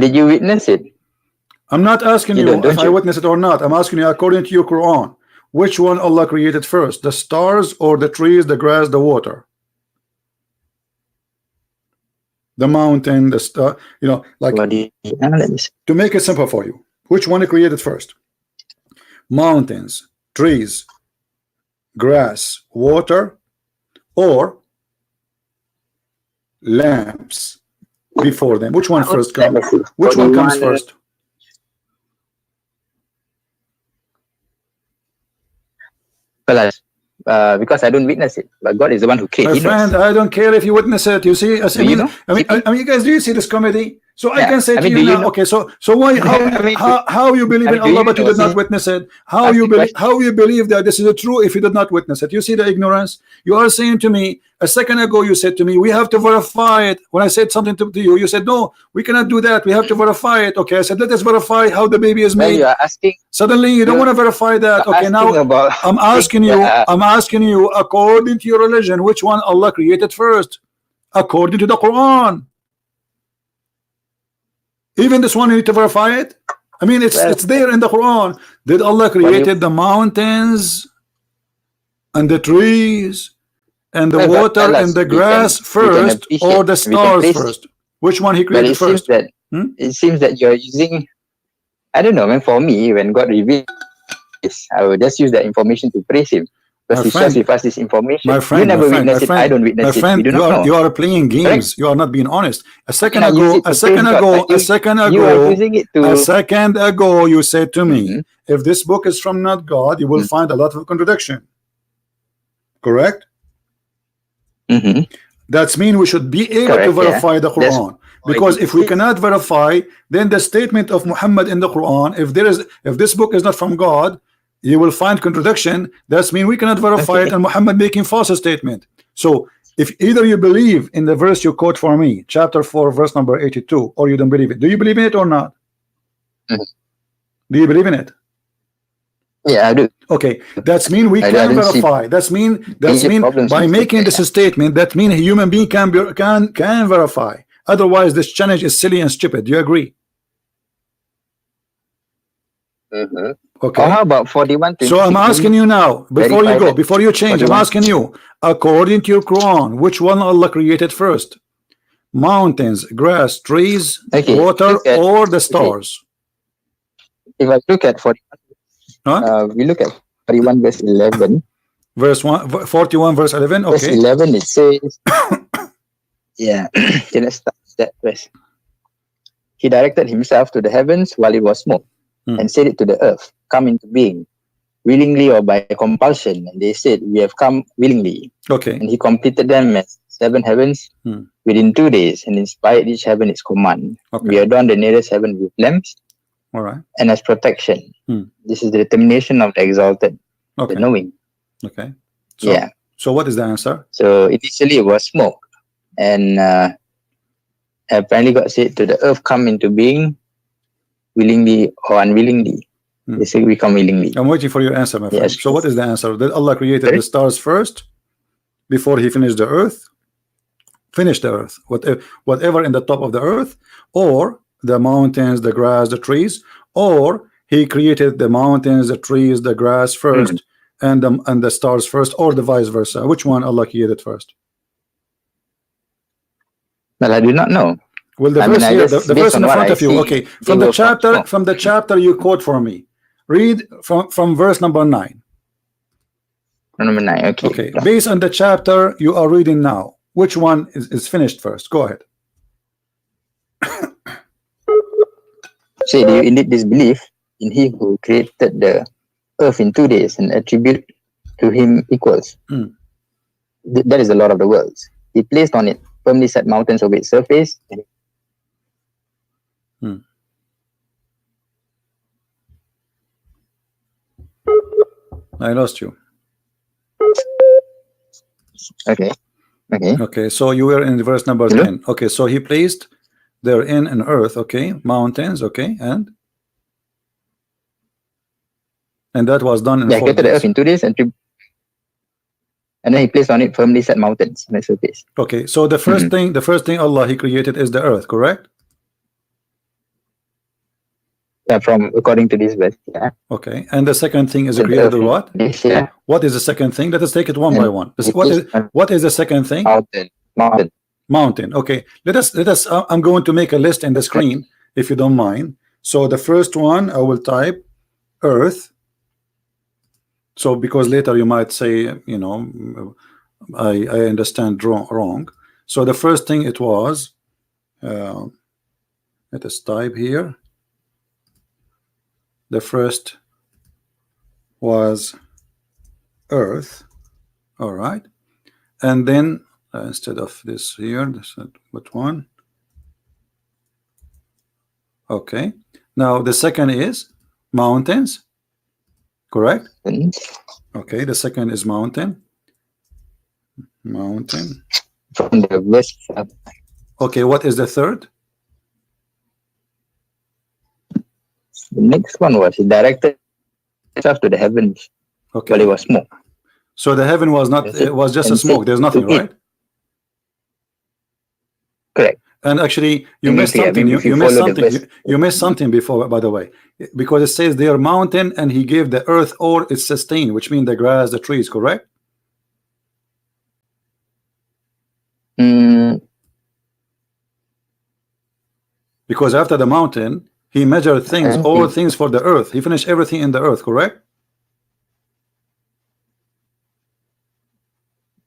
[SPEAKER 2] did you witness it?
[SPEAKER 1] I'm not asking you if I witness it or not. I'm asking you according to your Quran. Which one Allah created first? The stars or the trees, the grass, the water? The mountain, the star, you know, like to make it simple for you, which one he created first? Mountains, trees, grass, water, or lamps before them? Which one first comes? Which one comes first?
[SPEAKER 2] Because I don't witness it, but God is the one who created.
[SPEAKER 1] My friend, I don't care if you witness it. You see, I mean, you guys, do you see this comedy? So I can say to you now, okay, so why, how you believe in Allah but you did not witness it? How you believe that this is true if you did not witness it? You see the ignorance? You are saying to me, a second ago you said to me, we have to verify it. When I said something to you, you said, no, we cannot do that. We have to verify it. Okay, I said, let us verify how the baby is made.
[SPEAKER 2] You are asking.
[SPEAKER 1] Suddenly you don't want to verify that. Okay, now I'm asking you, according to your religion, which one Allah created first? According to the Quran. Even this one you need to verify it. I mean, it's there in the Quran. Did Allah created the mountains and the trees and the water and the grass first, or the stars first? Which one he created first?
[SPEAKER 2] It seems that you're using, I don't know, man. For me, when God revealed this, I will just use that information to praise Him. Because he shares with us this information.
[SPEAKER 1] My friend,
[SPEAKER 2] you never
[SPEAKER 1] my friend,
[SPEAKER 2] witness
[SPEAKER 1] my
[SPEAKER 2] it. I don't
[SPEAKER 1] friend,
[SPEAKER 2] witness
[SPEAKER 1] my
[SPEAKER 2] it.
[SPEAKER 1] friend,
[SPEAKER 2] We do
[SPEAKER 1] you
[SPEAKER 2] not know.
[SPEAKER 1] are playing games.
[SPEAKER 2] Correct?
[SPEAKER 1] You are not being honest. A second
[SPEAKER 2] And I use
[SPEAKER 1] ago,
[SPEAKER 2] it to praise God, but
[SPEAKER 1] a second
[SPEAKER 2] you are
[SPEAKER 1] ago,
[SPEAKER 2] using it to.
[SPEAKER 1] a second ago, you said to me,
[SPEAKER 2] Mhm.
[SPEAKER 1] if this book is from not God, you will find a lot of contradiction. Correct?
[SPEAKER 2] Mhm.
[SPEAKER 1] That's mean we should be able to
[SPEAKER 2] Correct, yeah.
[SPEAKER 1] verify the
[SPEAKER 2] That's
[SPEAKER 1] Quran.
[SPEAKER 2] why
[SPEAKER 1] Because
[SPEAKER 2] it
[SPEAKER 1] if we
[SPEAKER 2] is.
[SPEAKER 1] cannot verify, then the statement of Muhammad in the Quran, if this book is not from God, you will find contradiction. That's mean we cannot verify it,
[SPEAKER 2] Okay.
[SPEAKER 1] and Muhammad making false statement. So if either you believe in the verse you quote for me, chapter 4, verse number 82, or you don't believe it. Do you believe in it or not?
[SPEAKER 2] Mhm.
[SPEAKER 1] Do you believe in it?
[SPEAKER 2] Yeah, I do.
[SPEAKER 1] Okay, that's mean we
[SPEAKER 2] I
[SPEAKER 1] can
[SPEAKER 2] don't see
[SPEAKER 1] verify. That's mean
[SPEAKER 2] problems
[SPEAKER 1] by
[SPEAKER 2] with
[SPEAKER 1] making
[SPEAKER 2] it.
[SPEAKER 1] this statement, that mean a human being can verify. Otherwise, this challenge is silly and stupid. Do you agree?
[SPEAKER 2] Mhm.
[SPEAKER 1] Okay.
[SPEAKER 2] Or how about 41?
[SPEAKER 1] So I'm asking you now, before you go, before you change, I'm
[SPEAKER 2] 41.
[SPEAKER 1] asking you, according to your Quran, which one Allah created first? Mountains, grass, trees,
[SPEAKER 2] Okay.
[SPEAKER 1] water,
[SPEAKER 2] Look at,
[SPEAKER 1] or the stars?
[SPEAKER 2] if I look at 41,
[SPEAKER 1] Huh?
[SPEAKER 2] we look at 41 verse 11.
[SPEAKER 1] Verse 41, verse 11.
[SPEAKER 2] Verse
[SPEAKER 1] Okay.
[SPEAKER 2] 11 it says, yeah, okay, let's start that verse. He directed himself to the heavens while it was smoke, and said it to the earth, come into being, willingly or by compulsion. And they said, we have come willingly.
[SPEAKER 1] Okay.
[SPEAKER 2] And he completed them as 7 heavens within 2 days, and inspired each heaven its command.
[SPEAKER 1] Okay.
[SPEAKER 2] We adorned the nearest heaven with lamps,
[SPEAKER 1] all right,
[SPEAKER 2] and as protection. This is the determination of the exalted,
[SPEAKER 1] okay,
[SPEAKER 2] the knowing.
[SPEAKER 1] Okay. So,
[SPEAKER 2] Yeah.
[SPEAKER 1] So what is the answer?
[SPEAKER 2] So initially it was smoke, and apparently God said to the earth, come into being, willingly or unwillingly. They say we come willingly.
[SPEAKER 1] I'm waiting for your answer, my friend.
[SPEAKER 2] Yes.
[SPEAKER 1] So what is the answer? Did Allah created the stars first before he finished the earth? Finished the earth, whatever in the top of the earth, or the mountains, the grass, the trees, or he created the mountains, the trees, the grass first, and the stars first, or the vice versa? Which one Allah created first?
[SPEAKER 2] Well, I do not know.
[SPEAKER 1] Well, the verse here, the verse in the front of you. Okay, from the chapter you quote for me. Read from verse number 9.
[SPEAKER 2] Number 9. Okay.
[SPEAKER 1] Okay. Based on the chapter you are reading now, which one is finished first? Go ahead.
[SPEAKER 2] Say, do you indeed disbelieve in He who created the earth in 2 days and attribute to Him equals? That is the Lord of the worlds. He placed on it firmly set mountains over its surface.
[SPEAKER 1] I lost you.
[SPEAKER 2] Okay. Okay.
[SPEAKER 1] Okay. So you were in verse number 10. Okay. So he placed therein an earth. Okay. Mountains. Okay. And that was done in 4 days.
[SPEAKER 2] Created the earth in 2 days and then he placed on it firmly set mountains on the surface.
[SPEAKER 1] Okay. So the first thing Allah he created is the earth, correct?
[SPEAKER 2] Yeah, from according to this verse. Yeah.
[SPEAKER 1] Okay. And the second thing is created of what?
[SPEAKER 2] Yeah.
[SPEAKER 1] What is the second thing? Let us take it one by one. What is the second thing? Mountain. Okay. Let us I'm going to make a list in the screen if you don't mind. So the first one I will type earth. So because later you might say, you know, I understand wrong. So the first thing it was, let us type here. The first was earth. All right. And then instead of this here, this what one? Okay. Now the second is mountains. Correct? Okay, the second is mountain. Mountain.
[SPEAKER 2] From the west.
[SPEAKER 1] Okay, what is the third?
[SPEAKER 2] The next one was he directed himself to the heavens.
[SPEAKER 1] Okay.
[SPEAKER 2] But it was smoke.
[SPEAKER 1] So the heaven was not, it was just a smoke. There's nothing, right?
[SPEAKER 2] Correct.
[SPEAKER 1] And actually, you missed something. You missed something. You missed something before, by the way, because it says they are mountain, and he gave the earth or its sustain, which means the grass, the trees. Correct? Because after the mountain, he measured things, all things for the earth. He finished everything in the earth. Correct?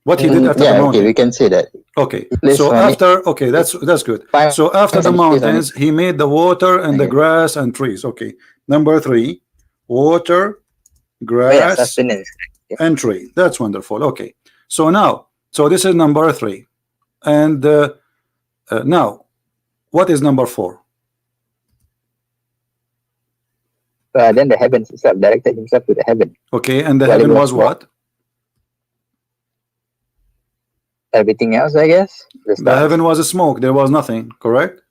[SPEAKER 1] What he did after the
[SPEAKER 2] Yeah, okay,
[SPEAKER 1] mountain.
[SPEAKER 2] we can say that.
[SPEAKER 1] Okay,
[SPEAKER 2] Place
[SPEAKER 1] so
[SPEAKER 2] on it.
[SPEAKER 1] after, okay, that's good.
[SPEAKER 2] Fine.
[SPEAKER 1] So after the
[SPEAKER 2] Place on it.
[SPEAKER 1] mountains, he made the water and the
[SPEAKER 2] Okay.
[SPEAKER 1] grass and trees. Okay, number 3, water, grass,
[SPEAKER 2] Sustenance.
[SPEAKER 1] and tree. That's wonderful. Okay, so now, so this is number 3, and now, what is number 4?
[SPEAKER 2] Then the heavens itself directed himself to the heaven.
[SPEAKER 1] Okay, and the
[SPEAKER 2] While it
[SPEAKER 1] heaven
[SPEAKER 2] was
[SPEAKER 1] was what?
[SPEAKER 2] Everything else, I guess. The
[SPEAKER 1] The
[SPEAKER 2] stars.
[SPEAKER 1] heaven was a smoke. There was nothing. Correct.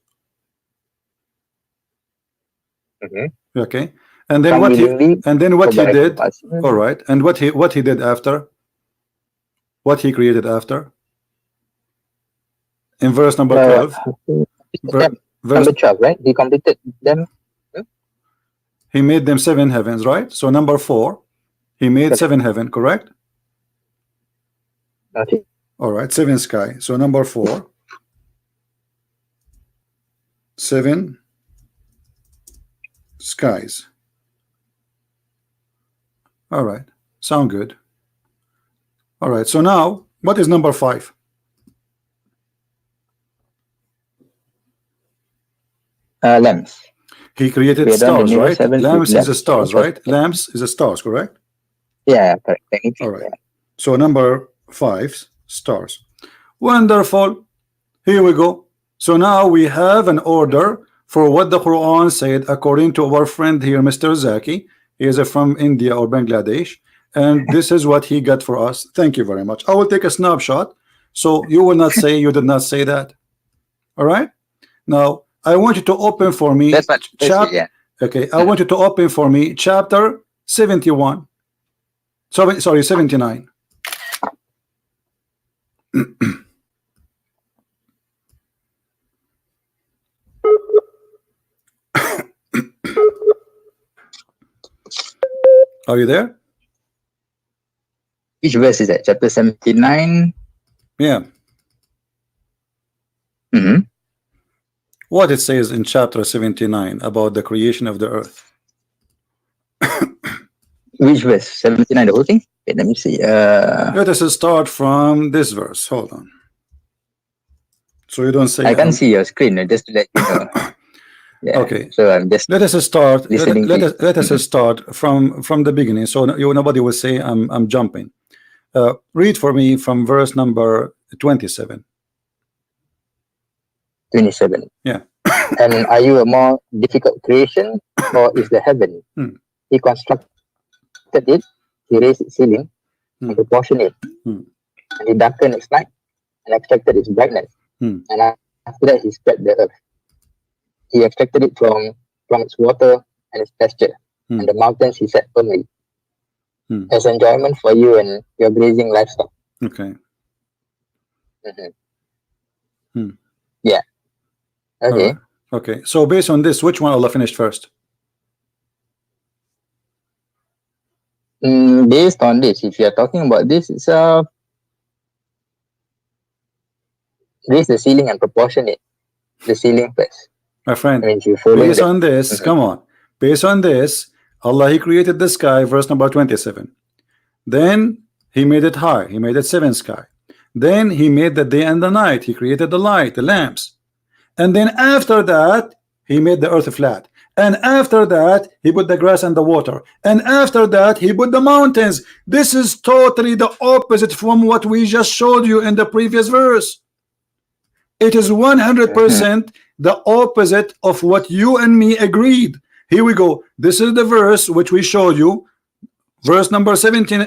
[SPEAKER 1] Okay, and then what he did. All right, and what he did after? What he created after? In verse number 12. Verse,
[SPEAKER 2] Number 12, right? He completed them.
[SPEAKER 1] He made them 7 heavens, right? So number 4, he made 7 heaven, correct?
[SPEAKER 2] Okay.
[SPEAKER 1] All right, 7 sky. So number 4, 7 skies. All right, sound good. All right, so now what is number 5?
[SPEAKER 2] Lamps.
[SPEAKER 1] He created stars, right? Lamps is a stars, right? Lamps is a stars, correct?
[SPEAKER 2] Yeah, correct.
[SPEAKER 1] All right. So number 5, stars. Wonderful. Here we go. So now we have an order for what the Quran said according to our friend here, Mr. Zaki. He is from India or Bangladesh, and this is what he got for us. Thank you very much. I will take a snapshot so you will not say you did not say that. All right. Now I want you to open for me okay, I want you to open for me chapter 71. Sorry, 79. Are you there?
[SPEAKER 2] Which verse is that? Chapter 79?
[SPEAKER 1] Yeah. What it says in chapter 79 about the creation of the earth.
[SPEAKER 2] Which verse? 79, the whole thing? Okay, let me see.
[SPEAKER 1] Let us start from this verse. Hold on. So you don't say
[SPEAKER 2] I can't see your screen, just to let you know. Yeah.
[SPEAKER 1] Okay.
[SPEAKER 2] So I'm just
[SPEAKER 1] let us start. Let us
[SPEAKER 2] Mm-hmm.
[SPEAKER 1] start from the beginning. So nobody will say I'm jumping. Read for me from verse number 27.
[SPEAKER 2] 27.
[SPEAKER 1] Yeah.
[SPEAKER 2] And are you a more difficult creation, or is the heaven? He constructed it, he raised its ceiling, and proportioned it, and he darkened its light, and extracted its brightness. And after that, he spread the earth. He extracted it from its water and its pasture, and the mountains he set firmly as enjoyment for you and your grazing livestock.
[SPEAKER 1] Okay.
[SPEAKER 2] Yeah. Okay.
[SPEAKER 1] Right. Okay. So based on this, which one Allah finished first?
[SPEAKER 2] Based on this, if you are talking about this, it's raise the ceiling and proportion it. The ceiling first.
[SPEAKER 1] My friend,
[SPEAKER 2] I mean,
[SPEAKER 1] based on this, come on. Based on this, Allah, He created the sky, verse number 27. Then He made it high. He made it 7 sky. Then He made the day and the night. He created the light, the lamps. And then after that, He made the earth flat. And after that, He put the grass and the water. And after that, He put the mountains. This is totally the opposite from what we just showed you in the previous verse. It is 100% the opposite of what you and me agreed. Here we go. This is the verse which we showed you. Verse number 17,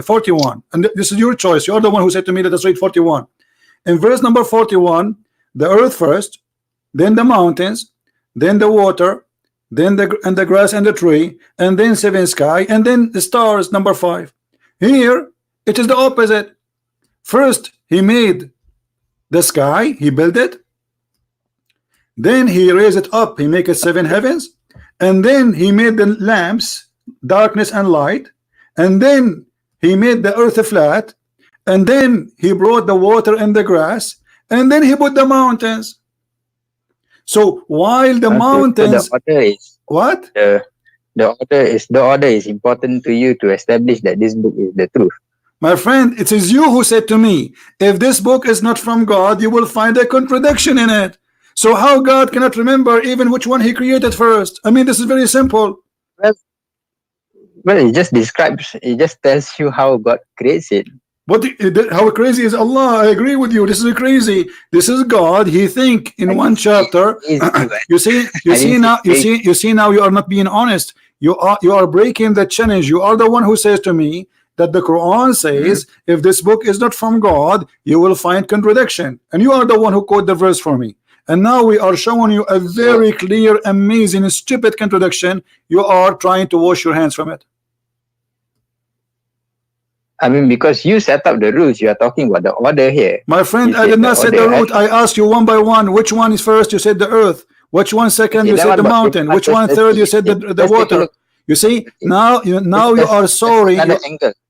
[SPEAKER 1] 41. And this is your choice. You're the one who said to me, let us read 41. In verse number 41, the earth first, then the mountains, then the water, then the grass and the tree, and then 7 sky, and then the stars, number 5. Here, it is the opposite. First, He made the sky, He built it. Then He raised it up, He make it 7 heavens. And then He made the lamps, darkness and light. And then He made the earth flat. And then He brought the water and the grass. And then He put the mountains. So while the mountains,
[SPEAKER 2] so the order is
[SPEAKER 1] what?
[SPEAKER 2] The order is important to you to establish that this book is the truth.
[SPEAKER 1] My friend, it is you who said to me, if this book is not from God, you will find a contradiction in it. So how God cannot remember even which one he created first? I mean, this is very simple.
[SPEAKER 2] Well, well, it just describes, it just tells you how God creates it.
[SPEAKER 1] But how crazy is Allah? I agree with you. This is crazy. This is God. He think in one chapter. you see now. You see now. You are not being honest. You are breaking the challenge. You are the one who says to me that the Quran says if this book is not from God, you will find contradiction, and you are the one who quote the verse for me. And now we are showing you a very clear, amazing, stupid contradiction. You are trying to wash your hands from it.
[SPEAKER 2] I mean, because you set up the rules, you are talking about the order here.
[SPEAKER 1] My friend, I did not set the route. I asked you one by one. Which one is first? You said the earth. Which one second? You said the mountain. Which one third? You said the water. You see, now you are sorry.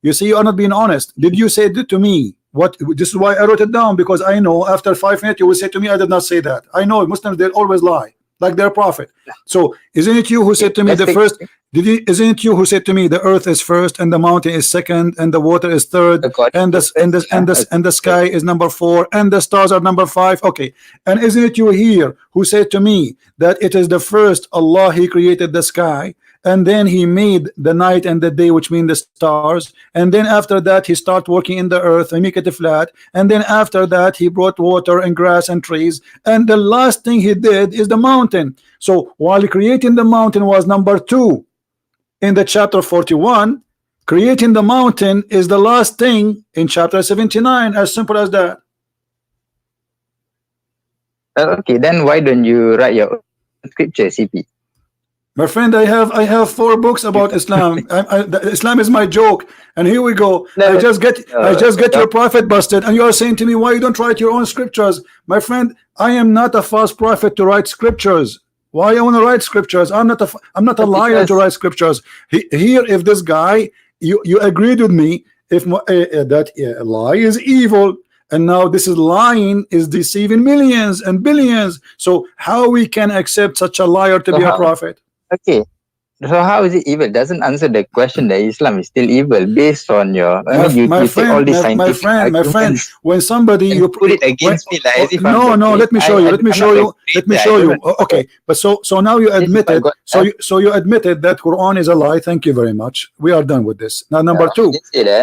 [SPEAKER 1] You see, you are not being honest. Did you say it to me? What? This is why I wrote it down, because I know after 5 minutes you will say to me, I did not say that. I know Muslims, they always lie, like their prophet. So isn't it you who said to me the first? Isn't it you who said to me the earth is first and the mountain is second and the water is third and the sky is number 4 and the stars are number 5? Okay, and isn't it you here who said to me that it is the first Allah, he created the sky, and then he made the night and the day, which mean the stars, and then after that he started working in the earth and make it flat, and then after that he brought water and grass and trees, and the last thing he did is the mountain. So while creating the mountain was number 2 in the chapter 41, creating the mountain is the last thing in chapter 79. As simple as that.
[SPEAKER 2] Okay, then why don't you write your own scripture, CP?
[SPEAKER 1] My friend, I have 4 books about Islam. Islam is my joke, and here we go. I just get your prophet busted, and you are saying to me, why you don't write your own scriptures? My friend, I am not a false prophet to write scriptures. Why I want to write scriptures? I'm not a liar to write scriptures. Here, if this guy, you agreed with me, if that lie is evil, and now this is lying is deceiving millions and billions. So how we can accept such a liar to be a prophet?
[SPEAKER 2] Okay, so how is it evil? Doesn't answer the question that Islam is still evil based on your. My
[SPEAKER 1] friend. When somebody
[SPEAKER 2] you put it against me, like as if
[SPEAKER 1] let me show you. Okay, but so now you admitted. So you admitted that Quran is a lie. Thank you very much. We are done with this. Now number 2,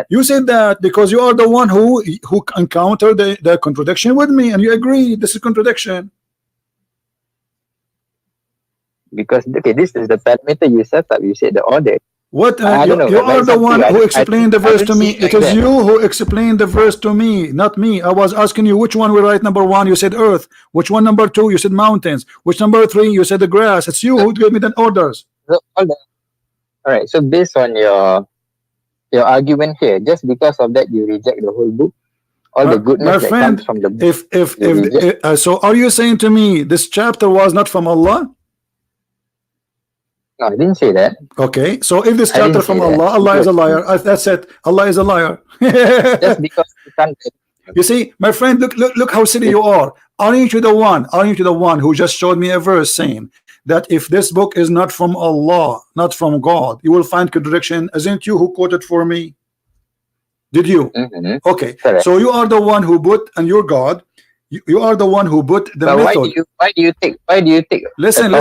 [SPEAKER 1] you said that because you are the one who encountered the contradiction with me, and you agree this is contradiction.
[SPEAKER 2] Because okay, this is the parameter you set up. You said the order.
[SPEAKER 1] What you are the one who explained the verse to me. It is you who explained the verse to me, not me. I was asking you which one we write number 1. You said earth. Which one number 2? You said mountains. Which number 3? You said the grass. It's you who gave me the orders.
[SPEAKER 2] So, all right. So based on your argument here, just because of that, you reject the whole book. All the goodness that comes from the book.
[SPEAKER 1] So are you saying to me this chapter was not from Allah?
[SPEAKER 2] No, I didn't say that.
[SPEAKER 1] Okay, so if this chapter from Allah, Allah is a liar. That's it. Allah is a liar.
[SPEAKER 2] Just because you can't.
[SPEAKER 1] You see, my friend, look how silly you are. Aren't you the one who just showed me a verse saying that if this book is not from Allah, not from God, you will find contradiction? Isn't you who quoted for me? Did you? Okay, correct. So you are the one who put, and you're God. You are the one who put the method.
[SPEAKER 2] Why do you take?
[SPEAKER 1] Listen.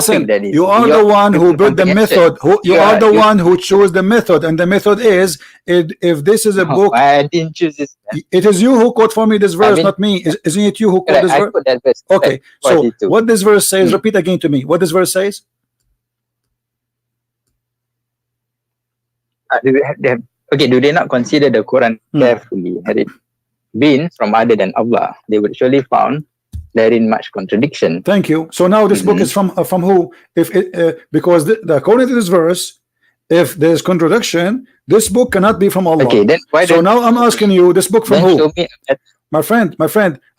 [SPEAKER 1] You are the one who put the method. You are the one who chose the method, and the method is if this is a book.
[SPEAKER 2] I didn't choose this.
[SPEAKER 1] It is you who quote for me this verse, not me. Isn't it you who quote this verse?
[SPEAKER 2] That verse?
[SPEAKER 1] Okay. So what this verse says? Repeat again to me. What this verse says?
[SPEAKER 2] Okay. Do they not consider the Quran carefully? Had it been from other than Allah, they would surely found therein much contradiction.
[SPEAKER 1] Thank you. So now this book is from who? If it, because according to this verse, if there's contradiction, this book cannot be from Allah.
[SPEAKER 2] Okay, then
[SPEAKER 1] so now I'm asking you, this book from who? My friend,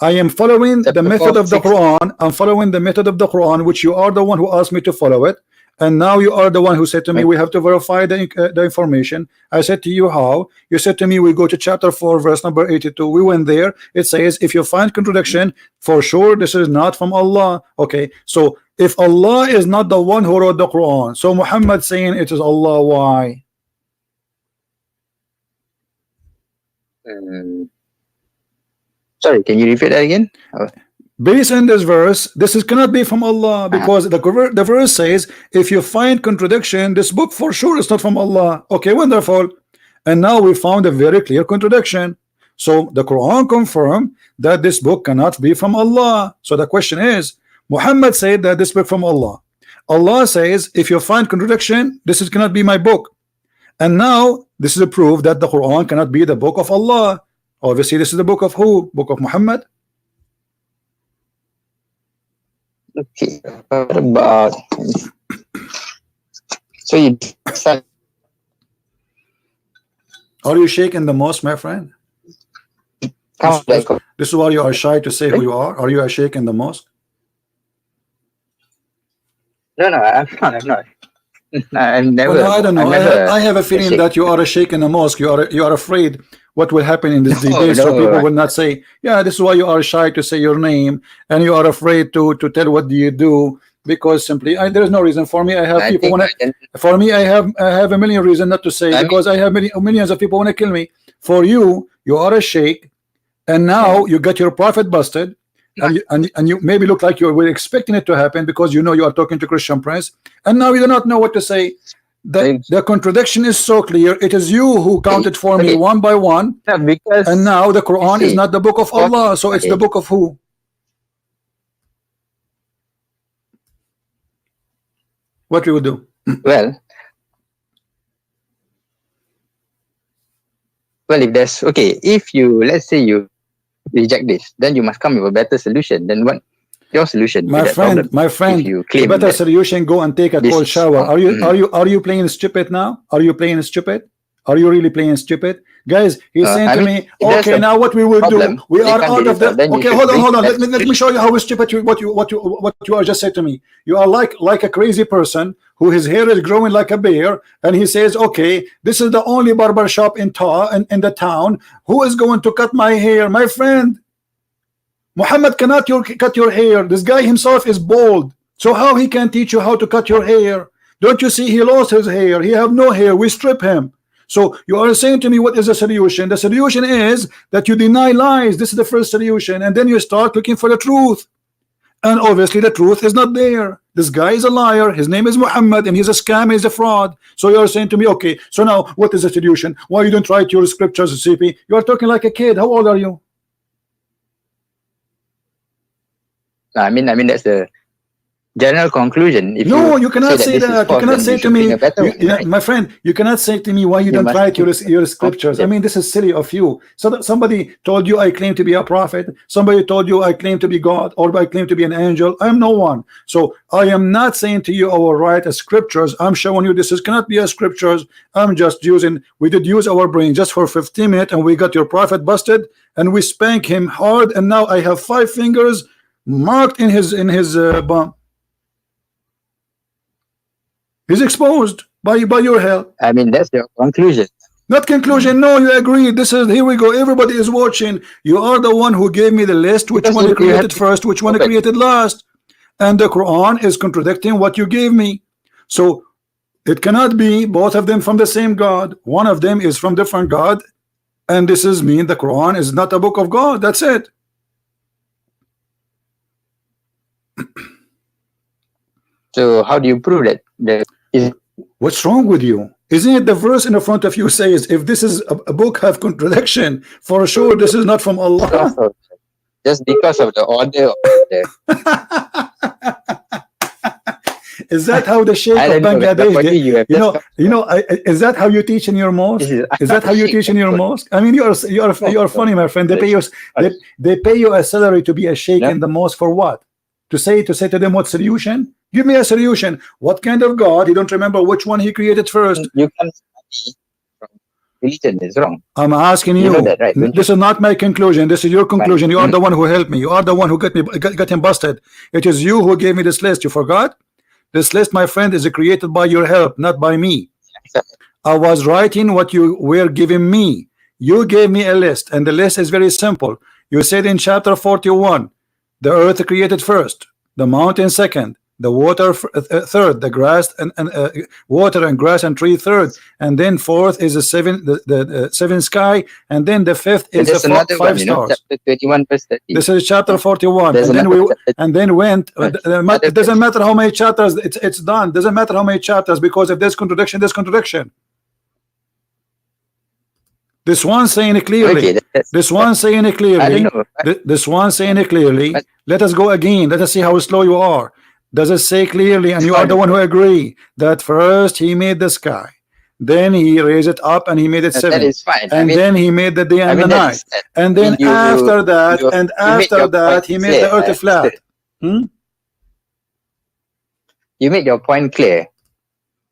[SPEAKER 1] I am following the method of the Quran. I'm following the method of the Quran, which you are the one who asked me to follow it. And now you are the one who said to me, we have to verify the information. I said to you, how? You said to me, we go to chapter 4, verse number 82. We went there. It says, if you find contradiction, for sure this is not from Allah. Okay, so if Allah is not the one who wrote the Quran, so Muhammad saying it is Allah, why?
[SPEAKER 2] Sorry, can you repeat that again?
[SPEAKER 1] Based on this verse, this is cannot be from Allah, because the verse says, if you find contradiction, this book for sure is not from Allah. Okay, wonderful. And now we found a very clear contradiction. So the Quran confirmed that this book cannot be from Allah. So the question is, Muhammad said that this book from Allah. Allah says, if you find contradiction, this is cannot be my book. And now this is a proof that the Quran cannot be the book of Allah. Obviously, this is the book of who? Book of Muhammad.
[SPEAKER 2] Okay. What about? So you.
[SPEAKER 1] Are you shaking the mosque, my friend? This is why you are shy to say who you are. Are you a sheikh in the mosque?
[SPEAKER 2] No, I'm not. I never.
[SPEAKER 1] Well, I don't know. I have a feeling that you are a sheikh in the mosque. You are afraid what will happen in this debate, so people will not say, yeah, this is why you are shy to say your name, and you are afraid to tell what do you do, because simply there is no reason. For me, I have people want to. For me, I have a million reasons not to say, because I have millions of people want to kill me. For you, you are a sheikh, and now you got your prophet busted. And you maybe look like you were expecting it to happen, because you know you are talking to Christian Prince, and now you do not know what to say. The contradiction is so clear. It is you who counted for me one by one, and now the Quran is not the book of Allah, so it's the book of who? What we would do?
[SPEAKER 2] Well, if there's if you, let's say you reject this, then you must come with a better solution. Then what your solution?
[SPEAKER 1] My friend,
[SPEAKER 2] you
[SPEAKER 1] the better solution, go and take a cold shower. Are you playing stupid now? Are you playing stupid? Are you really playing stupid? Guys, he's saying to me, okay, now what we will do, we are out of the, okay, hold on, let me show you how stupid what you are just said to me. You are like a crazy person who his hair is growing like a bear, and he says, okay, this is the only barber shop in the town. Who is going to cut my hair? My friend, Muhammad cannot cut your hair. This guy himself is bald, so how he can teach you how to cut your hair? Don't you see he lost his hair? He have no hair. We strip him. So you are saying to me, what is the solution? The solution is that you deny lies. This is the first solution, and then you start looking for the truth. And obviously the truth is not there. This guy is a liar. His name is Muhammad, and he's a scam, he's a fraud. So you are saying to me, okay, so now what is the solution? Why you don't write your scriptures, CP? You are talking like a kid. How old are you?
[SPEAKER 2] I mean that's the general conclusion. If
[SPEAKER 1] no, you cannot say that. You cannot say to me, my friend, you cannot say to me why you don't write your scriptures. I mean, this is silly of you. So that somebody told you I claim to be a prophet. Somebody told you I claim to be God, or I claim to be an angel. I am no one. So I am not saying to you I will write a scriptures. I'm showing you this cannot be a scriptures. I'm just using. We did use our brain just for 15 minutes, and we got your prophet busted, and we spank him hard, and now I have 5 fingers marked in his bum. He's exposed by your help.
[SPEAKER 2] I mean, that's your conclusion.
[SPEAKER 1] Not conclusion. No, you agree. This is, here we go. Everybody is watching. You are the one who gave me the list. Which one you created first? Which one you created last? And the Quran is contradicting what you gave me. So it cannot be both of them from the same God. One of them is from different God. And this is mean the Quran is not a book of God. That's it.
[SPEAKER 2] So how do you prove that?
[SPEAKER 1] What's wrong with you? Isn't it the verse in the front of you says, if this is a book have contradiction, for sure this is not from Allah.
[SPEAKER 2] Just because of the order of
[SPEAKER 1] Is that how the Sheikh of Bangladesh is that how you teach in your mosque? Is that how you teach in your mosque? I mean, you are funny, my friend. They pay you a salary to be a Sheikh in the mosque for what? To say to them what solution? Give me a solution. What kind of God? You don't remember which one he created first.
[SPEAKER 2] You can study from religion is wrong.
[SPEAKER 1] I'm asking you.
[SPEAKER 2] Know that, right?
[SPEAKER 1] This is not my conclusion. This is your conclusion. You are the one who helped me. You are the one who got him busted. It is you who gave me this list. You forgot? This list, my friend, is created by your help, not by me. I was writing what you were giving me. You gave me a list, and the list is very simple. You said in chapter 41, the earth created first, the mountain second, the water third, the grass and water and grass and tree third, and then fourth is the seven sky, and then the fifth is the five stars.
[SPEAKER 2] Chapter 21 verse 30.
[SPEAKER 1] This is chapter 41.
[SPEAKER 2] There's
[SPEAKER 1] And then went. It doesn't matter how many chapters. It's done. Doesn't matter how many chapters, because if there's contradiction, there's contradiction. This one saying it clearly. This one saying it clearly. This one saying it clearly. Let us go again. Let us see how slow you are. Does it say clearly, and you are the one who agree that first he made the sky, then he raised it up and he made it seven,
[SPEAKER 2] that is fine.
[SPEAKER 1] and then he made the day and the night, and then after that he made the earth flat.
[SPEAKER 2] You made your point clear.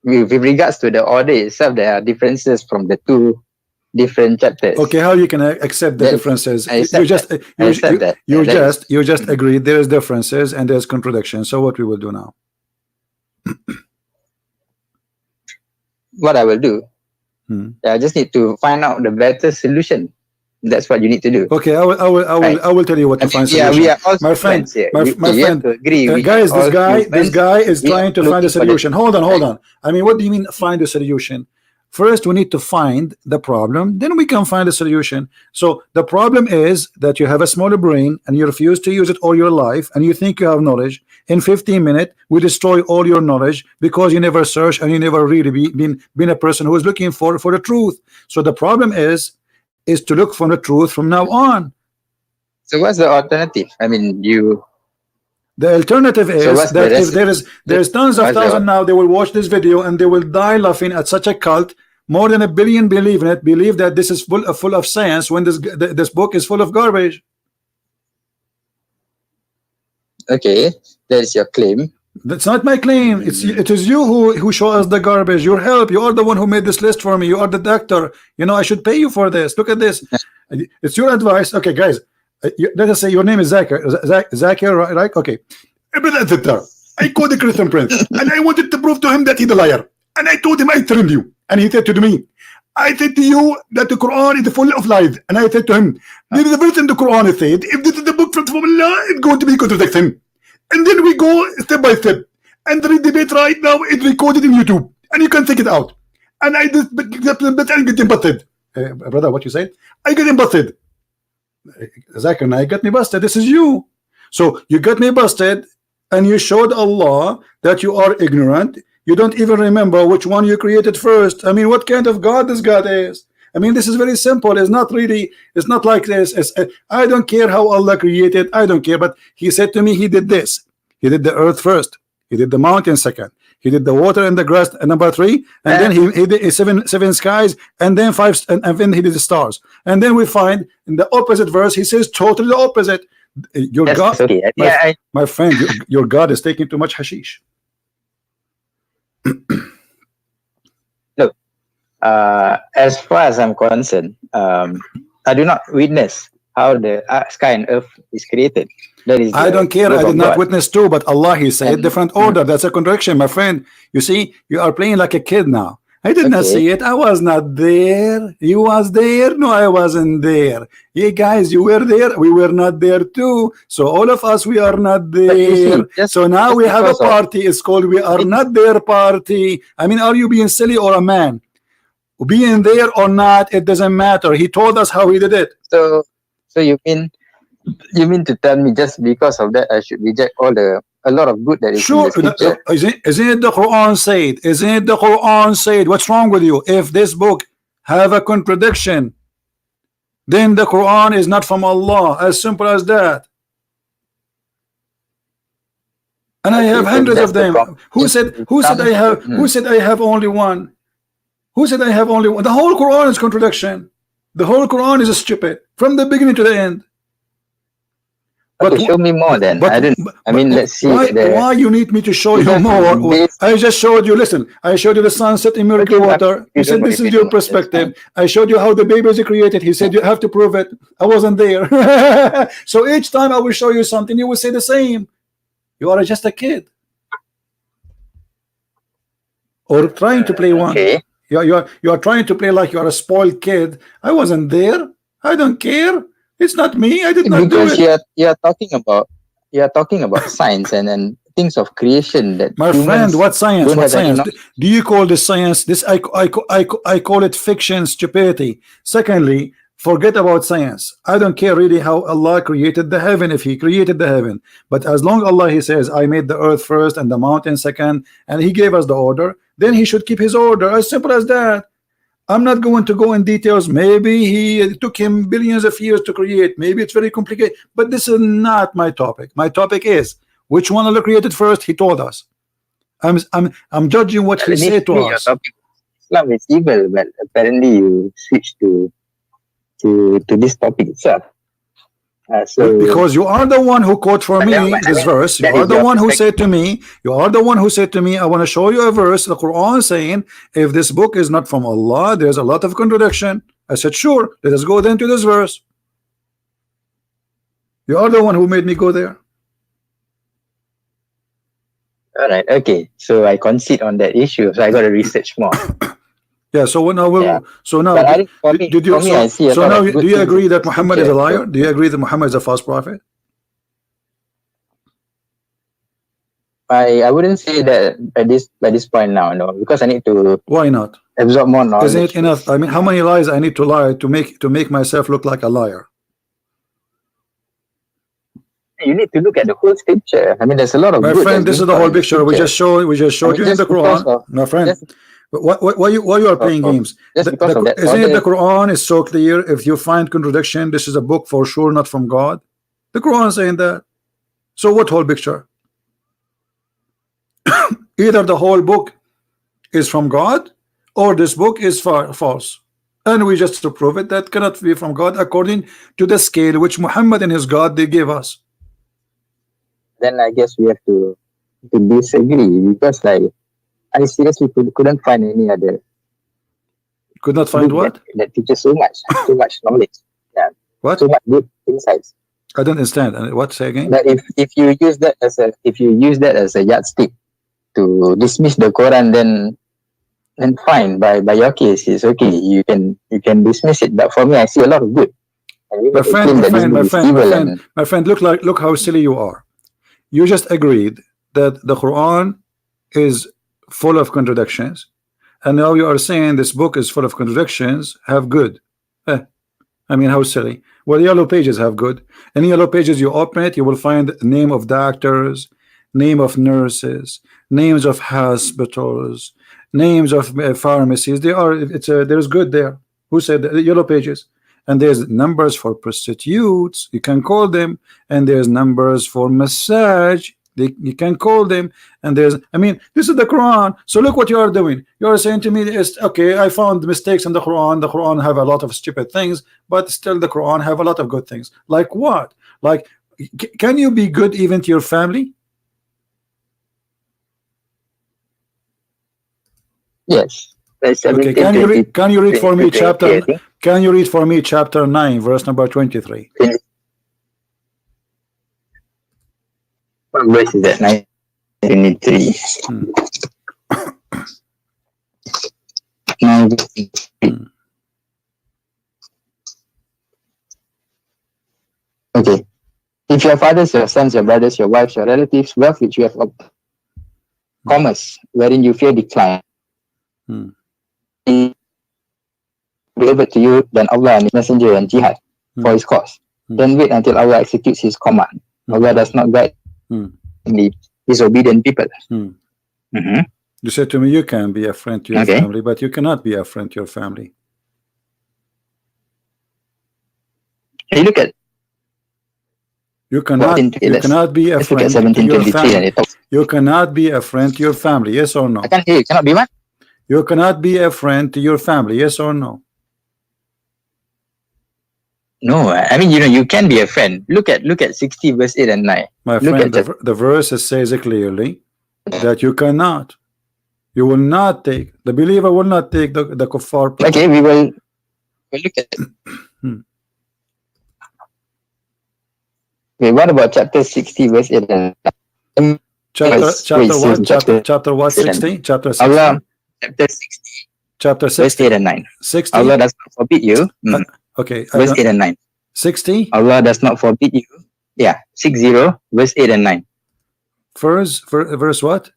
[SPEAKER 2] With regards to the order itself, there are differences from the two different chapters.
[SPEAKER 1] Okay, how you can accept the differences? You just agreed there is differences and there's contradictions. So what we will do now?
[SPEAKER 2] What I will do, I just need to find out the better solution. That's what you need to do.
[SPEAKER 1] Okay, I will tell you what to find solution.
[SPEAKER 2] We are all
[SPEAKER 1] my friend,
[SPEAKER 2] here.
[SPEAKER 1] my friend, guys, this guy is trying to find a solution. Hold on. I mean, what do you mean find a solution? First, we need to find the problem, then we can find a solution. So the problem is that you have a smaller brain and you refuse to use it all your life, and you think you have knowledge. In 15 minutes, we destroy all your knowledge because you never search and you never really been a person who is looking for the truth. So the problem is to look for the truth from now on.
[SPEAKER 2] So what's the alternative? I mean,
[SPEAKER 1] the alternative is that if there's tons of thousands now, they will watch this video and they will die laughing at such a cult. More than 1 billion believe in it, believe that this is full of science when this book is full of garbage.
[SPEAKER 2] Okay, that's your claim.
[SPEAKER 1] That's not my claim. It is you who show us the garbage. Your help. You are the one who made this list for me. You are the doctor. You know I should pay you for this. Look at this. It's your advice. Okay, guys. Let us say your name is Zakir, right? Okay. I called the Christian Prince and I wanted to prove to him that he's a liar. And I told him I trained you. And he said to me, I said to you that the Quran is full of lies. And I said to him, there is a verse in the Quran that said, if this is the book from Allah, it's going to be contradiction. And then we go step by step. And the debate right now is recorded in YouTube. And you can take it out. And I just get busted. Brother, what you say? I get busted. Zakir Naik got me busted. This is you. So you got me busted and you showed Allah that you are ignorant. You don't even remember which one you created first. I mean, what kind of God this God is? I mean, this is very simple. It's not like this. I don't care how Allah created. I don't care. But he said to me, he did this. He did the earth first. He did the mountain second. He did the water and the grass number 3, and then he did seven skies, and then 5, and then he did the stars. And then we find in the opposite verse he says totally the opposite. Your God, my friend, your God is taking too much hashish.
[SPEAKER 2] Look, as far as I'm concerned, I do not witness how the sky and earth is created.
[SPEAKER 1] I don't care. I did not witness too, but Allah, he said different order. That's a contradiction, my friend. You see, you are playing like a kid now. I did not see it. I was not there. You was there. No, I wasn't there. Hey guys, you were there. We were not there too. So all of us, we are not there. So now we have a party. It's called We Are Not There Party. I mean, are you being silly or a man? Being there or not, it doesn't matter. He told us how he did it.
[SPEAKER 2] So you mean to tell me just because of that I should reject a lot of good that is in the scripture?
[SPEAKER 1] Isn't it the Quran said? Isn't it the Quran said? What's wrong with you? If this book have a contradiction, then the Quran is not from Allah. As simple as that. And I have hundreds of them. Who said I have only one? Who said I have only one? The whole Quran is contradiction. The whole Quran is stupid from the beginning to the end.
[SPEAKER 2] But show me more then. Let's see.
[SPEAKER 1] Why you need me to show you more? I just showed you. Listen, I showed you the sunset in miracle water. You said this is your perspective. I showed you how the baby is created. He said you have to prove it. I wasn't there. So each time I will show you something, you will say the same. You are just a kid, or trying to play one.
[SPEAKER 2] Okay.
[SPEAKER 1] You are trying to play like you are a spoiled kid. I wasn't there. I don't care. It's not me. I did not do it.
[SPEAKER 2] You're talking about science and things of creation that
[SPEAKER 1] my friend, what science?
[SPEAKER 2] don't
[SPEAKER 1] What
[SPEAKER 2] have any
[SPEAKER 1] science?
[SPEAKER 2] knowledge.
[SPEAKER 1] Do you call this science? This I call it fiction, stupidity. Secondly, forget about science. I don't care really how Allah created the heaven, if He created the heaven. But as long Allah He says, I made the earth first and the mountain second, and He gave us the order, then He should keep His order. As simple as that. I'm not going to go in details. Maybe He took Him billions of years to create. Maybe it's very complicated. But this is not my topic. My topic is which one Allah created first. He told us. I'm judging what He said to us.
[SPEAKER 2] Islam is evil, but apparently you switch to this topic itself. So
[SPEAKER 1] because you are the one who quote for me this verse. You are the one who said to me. You are the one who said to me, I want to show you a verse, the Quran, saying if this book is not from Allah, there's a lot of contradiction. I said, sure, let us go then to this verse. You are the one who made me go there.
[SPEAKER 2] all right, okay. So I concede on that issue. So I got to research more.
[SPEAKER 1] Yeah. So now we'll.
[SPEAKER 2] Yeah.
[SPEAKER 1] So now,
[SPEAKER 2] But I think for me,
[SPEAKER 1] did you?
[SPEAKER 2] for me, I see a
[SPEAKER 1] So
[SPEAKER 2] lot
[SPEAKER 1] now,
[SPEAKER 2] of good
[SPEAKER 1] do you
[SPEAKER 2] things
[SPEAKER 1] agree
[SPEAKER 2] in
[SPEAKER 1] that Muhammad is a
[SPEAKER 2] scripture.
[SPEAKER 1] liar? Do you agree that Muhammad is a false prophet?
[SPEAKER 2] I wouldn't say that by this point now, no, because I need to
[SPEAKER 1] Why not?
[SPEAKER 2] absorb more knowledge.
[SPEAKER 1] Isn't it enough? I mean, how many lies I need to lie to make myself look like a liar?
[SPEAKER 2] You need to look at the whole scripture. I mean, there's a lot of
[SPEAKER 1] My
[SPEAKER 2] good
[SPEAKER 1] friend,
[SPEAKER 2] that's
[SPEAKER 1] this is
[SPEAKER 2] being
[SPEAKER 1] the whole
[SPEAKER 2] taught in the
[SPEAKER 1] picture. We just
[SPEAKER 2] scripture.
[SPEAKER 1] showed you in
[SPEAKER 2] just
[SPEAKER 1] the
[SPEAKER 2] because
[SPEAKER 1] Quran,
[SPEAKER 2] of-
[SPEAKER 1] my friend.
[SPEAKER 2] just-
[SPEAKER 1] Why you are playing games?
[SPEAKER 2] just because of that
[SPEAKER 1] Isn't it the
[SPEAKER 2] order.
[SPEAKER 1] Quran is so clear? If you find contradiction, this is a book for sure not from God. The Quran is saying that. So what whole picture? Either the whole book is from God, or this book is false. And we just to prove it that cannot be from God according to the scale which Muhammad and his God they gave us.
[SPEAKER 2] Then I guess we have to disagree, because like I seriously couldn't find any other
[SPEAKER 1] Could not find
[SPEAKER 2] book
[SPEAKER 1] what?
[SPEAKER 2] that teaches so much knowledge. Yeah,
[SPEAKER 1] What?
[SPEAKER 2] so much good insights.
[SPEAKER 1] I don't understand. What, say again?
[SPEAKER 2] That if you use that as a yardstick to dismiss the Quran, then fine. By your case, it's okay. You can dismiss it. But for me, I see a lot of good. And even
[SPEAKER 1] My
[SPEAKER 2] if you
[SPEAKER 1] friend,
[SPEAKER 2] claim
[SPEAKER 1] my
[SPEAKER 2] that this
[SPEAKER 1] friend,
[SPEAKER 2] book
[SPEAKER 1] my
[SPEAKER 2] is
[SPEAKER 1] friend, my
[SPEAKER 2] evil
[SPEAKER 1] friend,
[SPEAKER 2] and-
[SPEAKER 1] my friend, look how silly you are. You just agreed that the Quran is full of contradictions, and now you are saying this book is full of contradictions, have good. I mean, how silly. Well, yellow pages have good. In yellow pages, you open it, you will find name of doctors, name of nurses, names of hospitals, names of pharmacies. There's good there. Who said that? Yellow pages. And there's numbers for prostitutes, you can call them, and there's numbers for massage, you can call them, and I mean, this is the Quran. So look what you are doing. You are saying to me, is okay, I found mistakes in the Quran have a lot of stupid things, but still the Quran have a lot of good things. Like what? Like, can you be good even to your family?
[SPEAKER 2] yes.
[SPEAKER 1] Okay, can you read for me chapter? Can you read for me chapter 9, verse number 23?
[SPEAKER 2] What verse is that? 923. Okay. If your fathers, your sons, your brothers, your wives, your relatives, wealth which you have commerce, wherein you fear decline, delivered to you than Allah and His Messenger and jihad for His cause. Then wait until Allah executes His command. Allah does not guide the disobedient people.
[SPEAKER 1] You said to me, you can be a friend to your family, but you cannot be a friend to your family.
[SPEAKER 2] Hey, look at.
[SPEAKER 1] You cannot be a friend to your family. You cannot be a friend to your family, yes or no?
[SPEAKER 2] I can't hear you. Cannot be what?
[SPEAKER 1] You cannot be a friend to your family, yes or no?
[SPEAKER 2] No, I mean, you can be a friend. Look at 60 verse 8 and 9.
[SPEAKER 1] My friend, the verse says it clearly that you cannot. You will not take, the believer will not take the kuffar.
[SPEAKER 2] Okay, we'll look at it. Okay, what about chapter 60 verse 8 and 9?
[SPEAKER 1] Chapter what? 60? Chapter 60?
[SPEAKER 2] Allah, chapter 60.
[SPEAKER 1] Chapter 60.
[SPEAKER 2] Verse 8 and 9.
[SPEAKER 1] 60?
[SPEAKER 2] Allah does not forbid you.
[SPEAKER 1] Okay.
[SPEAKER 2] Verse 8 and 9.
[SPEAKER 1] 60?
[SPEAKER 2] Allah does not forbid you. Yeah, 60, verse 8 and 9.
[SPEAKER 1] verse what?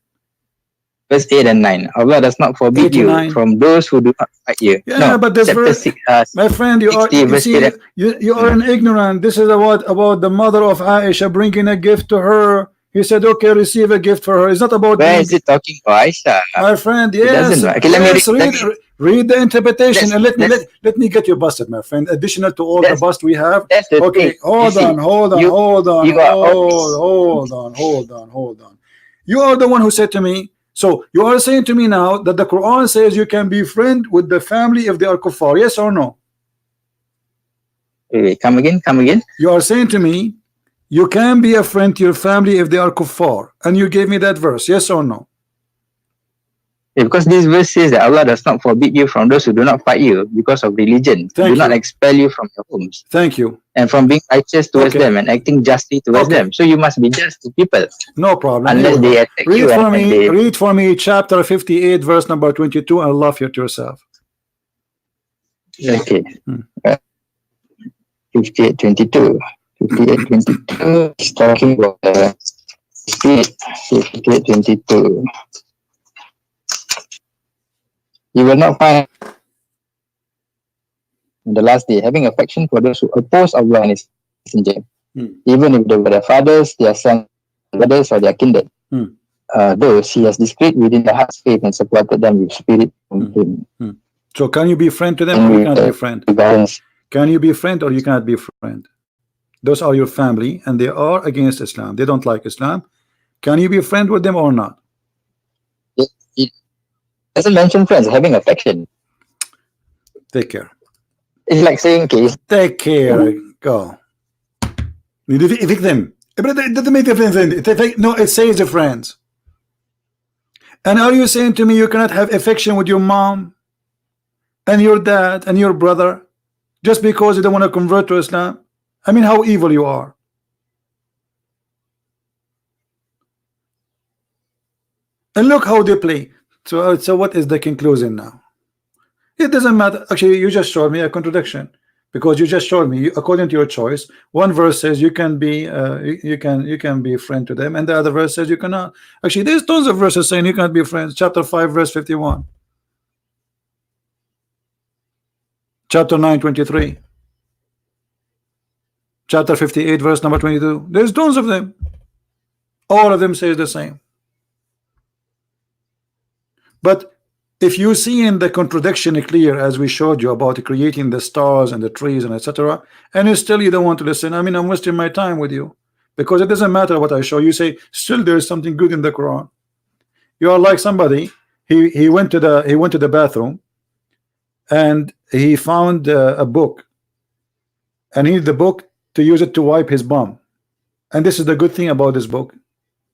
[SPEAKER 2] Verse 8 and 9. Allah does not forbid you
[SPEAKER 1] 89.
[SPEAKER 2] from those who do not fight you.
[SPEAKER 1] Yeah,
[SPEAKER 2] No,
[SPEAKER 1] but this
[SPEAKER 2] chapter
[SPEAKER 1] verse,
[SPEAKER 2] 6,
[SPEAKER 1] my friend, you
[SPEAKER 2] 60,
[SPEAKER 1] you
[SPEAKER 2] verse
[SPEAKER 1] see,
[SPEAKER 2] 8 and
[SPEAKER 1] you are an ignorant. This is about the mother of Aisha bringing a gift to her. He said, okay, receive a gift for her. It's not about
[SPEAKER 2] Where
[SPEAKER 1] being,
[SPEAKER 2] is it talking about Aisha?
[SPEAKER 1] my friend.
[SPEAKER 2] It
[SPEAKER 1] Yes,
[SPEAKER 2] doesn't. Okay, let me
[SPEAKER 1] yes.
[SPEAKER 2] read.
[SPEAKER 1] Read the interpretation
[SPEAKER 2] That's,
[SPEAKER 1] and
[SPEAKER 2] that's,
[SPEAKER 1] let me get you busted, my friend. Additional to all the
[SPEAKER 2] that's,
[SPEAKER 1] bust we have.
[SPEAKER 2] that's the
[SPEAKER 1] Okay,
[SPEAKER 2] thing. You see,
[SPEAKER 1] hold
[SPEAKER 2] you are
[SPEAKER 1] on. You are the one who said to me. So you are saying to me now that the Quran says you can be friend with the family if they are kuffar. Yes or no?
[SPEAKER 2] wait, come again.
[SPEAKER 1] You are saying to me you can be a friend to your family if they are kuffar, and you gave me that verse. Yes or no?
[SPEAKER 2] Yeah, because this verse says that Allah does not forbid you from those who do not fight you because of religion. Do not expel you from your homes.
[SPEAKER 1] Thank you.
[SPEAKER 2] And from being righteous towards them and acting justly towards them. So you must be just to people.
[SPEAKER 1] No problem.
[SPEAKER 2] Unless they attack you.
[SPEAKER 1] Read for me chapter 58, verse number 22, and laugh at yourself.
[SPEAKER 2] Okay. 58:22. 58:22 is talking about 58:22. You will not find in the last day having affection for those who oppose Allah and His Messenger, even if they were their fathers, their sons, brothers, or their kindred. Those He has discreet within the heart's faith and supported them with spirit from Him.
[SPEAKER 1] So can you be friend to them or you cannot be friend? Can you be friend or you cannot be friend? Those are your family and they are against Islam. They don't like Islam. Can you be friend with them or not?
[SPEAKER 2] It doesn't mention friends, having affection.
[SPEAKER 1] Take care.
[SPEAKER 2] It's like saying, okay,
[SPEAKER 1] take care. Go. Evict them. It doesn't make difference. No, it says the friends. And are you saying to me you cannot have affection with your mom and your dad and your brother just because you don't want to convert to Islam? I mean, how evil you are. And look how they play. So what is the conclusion now? It doesn't matter. Actually, you just showed me a contradiction because you just showed me, according to your choice, one verse says you can be you can be a friend to them, and the other verse says you cannot. Actually, there's tons of verses saying you cannot be friends. Chapter 5, verse 51. Chapter 9, 23. Chapter 58, verse number 22. There's tons of them. All of them says the same. But if you see in the contradiction clear, as we showed you about creating the stars and the trees and etc., and still you don't want to listen, I mean, I'm wasting my time with you because it doesn't matter what I show you. Say still there is something good in the Quran. You are like somebody. He went to the bathroom and he found a book, and he needed the book to use it to wipe his bum. And this is the good thing about this book.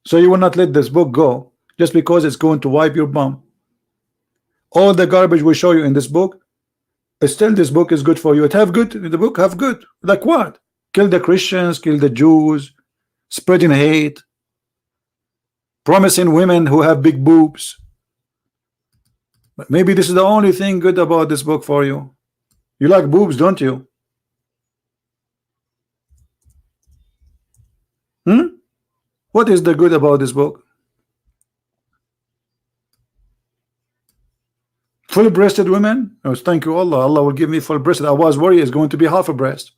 [SPEAKER 1] So you will not let this book go just because it's going to wipe your bum. All the garbage we show you in this book, still this book is good for you. It have good, the book have good. Like what? Kill the Christians, kill the Jews, spreading hate, promising women who have big boobs. But maybe this is the only thing good about this book for you. You like boobs, don't you? What is the good about this book? Full-breasted women? Oh, thank you Allah. Allah will give me full-breasted. I was worried it's going to be half a breast.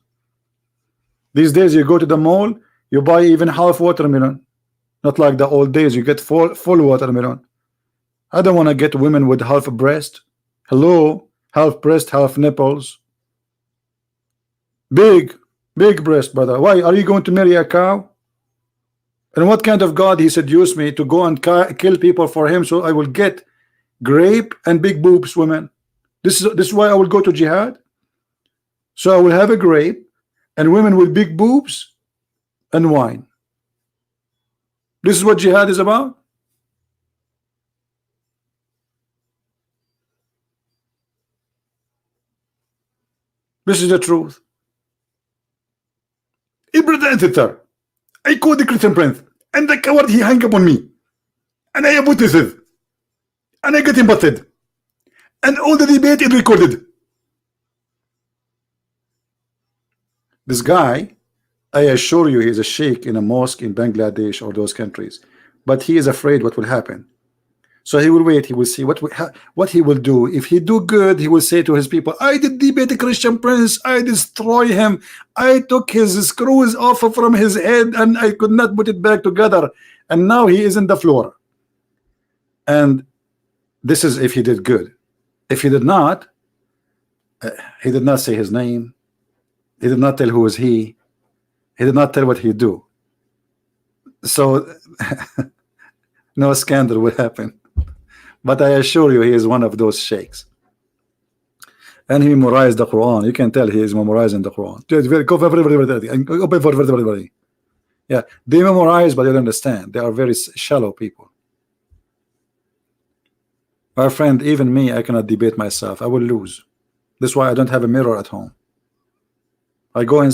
[SPEAKER 1] These days you go to the mall, you buy even half watermelon. Not like the old days you get full watermelon. I don't want to get women with half a breast. Hello, half breast, half nipples. Big breast, brother. Why are you going to marry a cow? And what kind of God he seduced me to go and kill people for him so I will get grape and big boobs women? This is why I will go to jihad. So I will have a grape and women with big boobs and wine. This is what jihad is about. This is the truth. Ibrahim, I called the Christian prince and the coward he hung up on me, and I have witnesses, and I get him busted, and all the debate is recorded. This guy, I assure you, he's a sheikh in a mosque in Bangladesh or those countries. but he is afraid what will happen. So he will wait. He will see what he will do. If he do good, he will say to his people, I did debate a Christian prince, I destroy him, I took his screws off from his head and I could not put it back together, and now he is in the floor. And this is if he did good. If he did not, he did not say his name, he did not tell who is he did not tell what he do. So no scandal will happen. But I assure you, he is one of those sheikhs. And he memorized the Quran. You can tell he is memorizing the Quran. Yeah, they memorize, but they don't understand. They are very shallow people. Our friend, even me, I cannot debate myself. I will lose. That's why I don't have a mirror at home. I go in.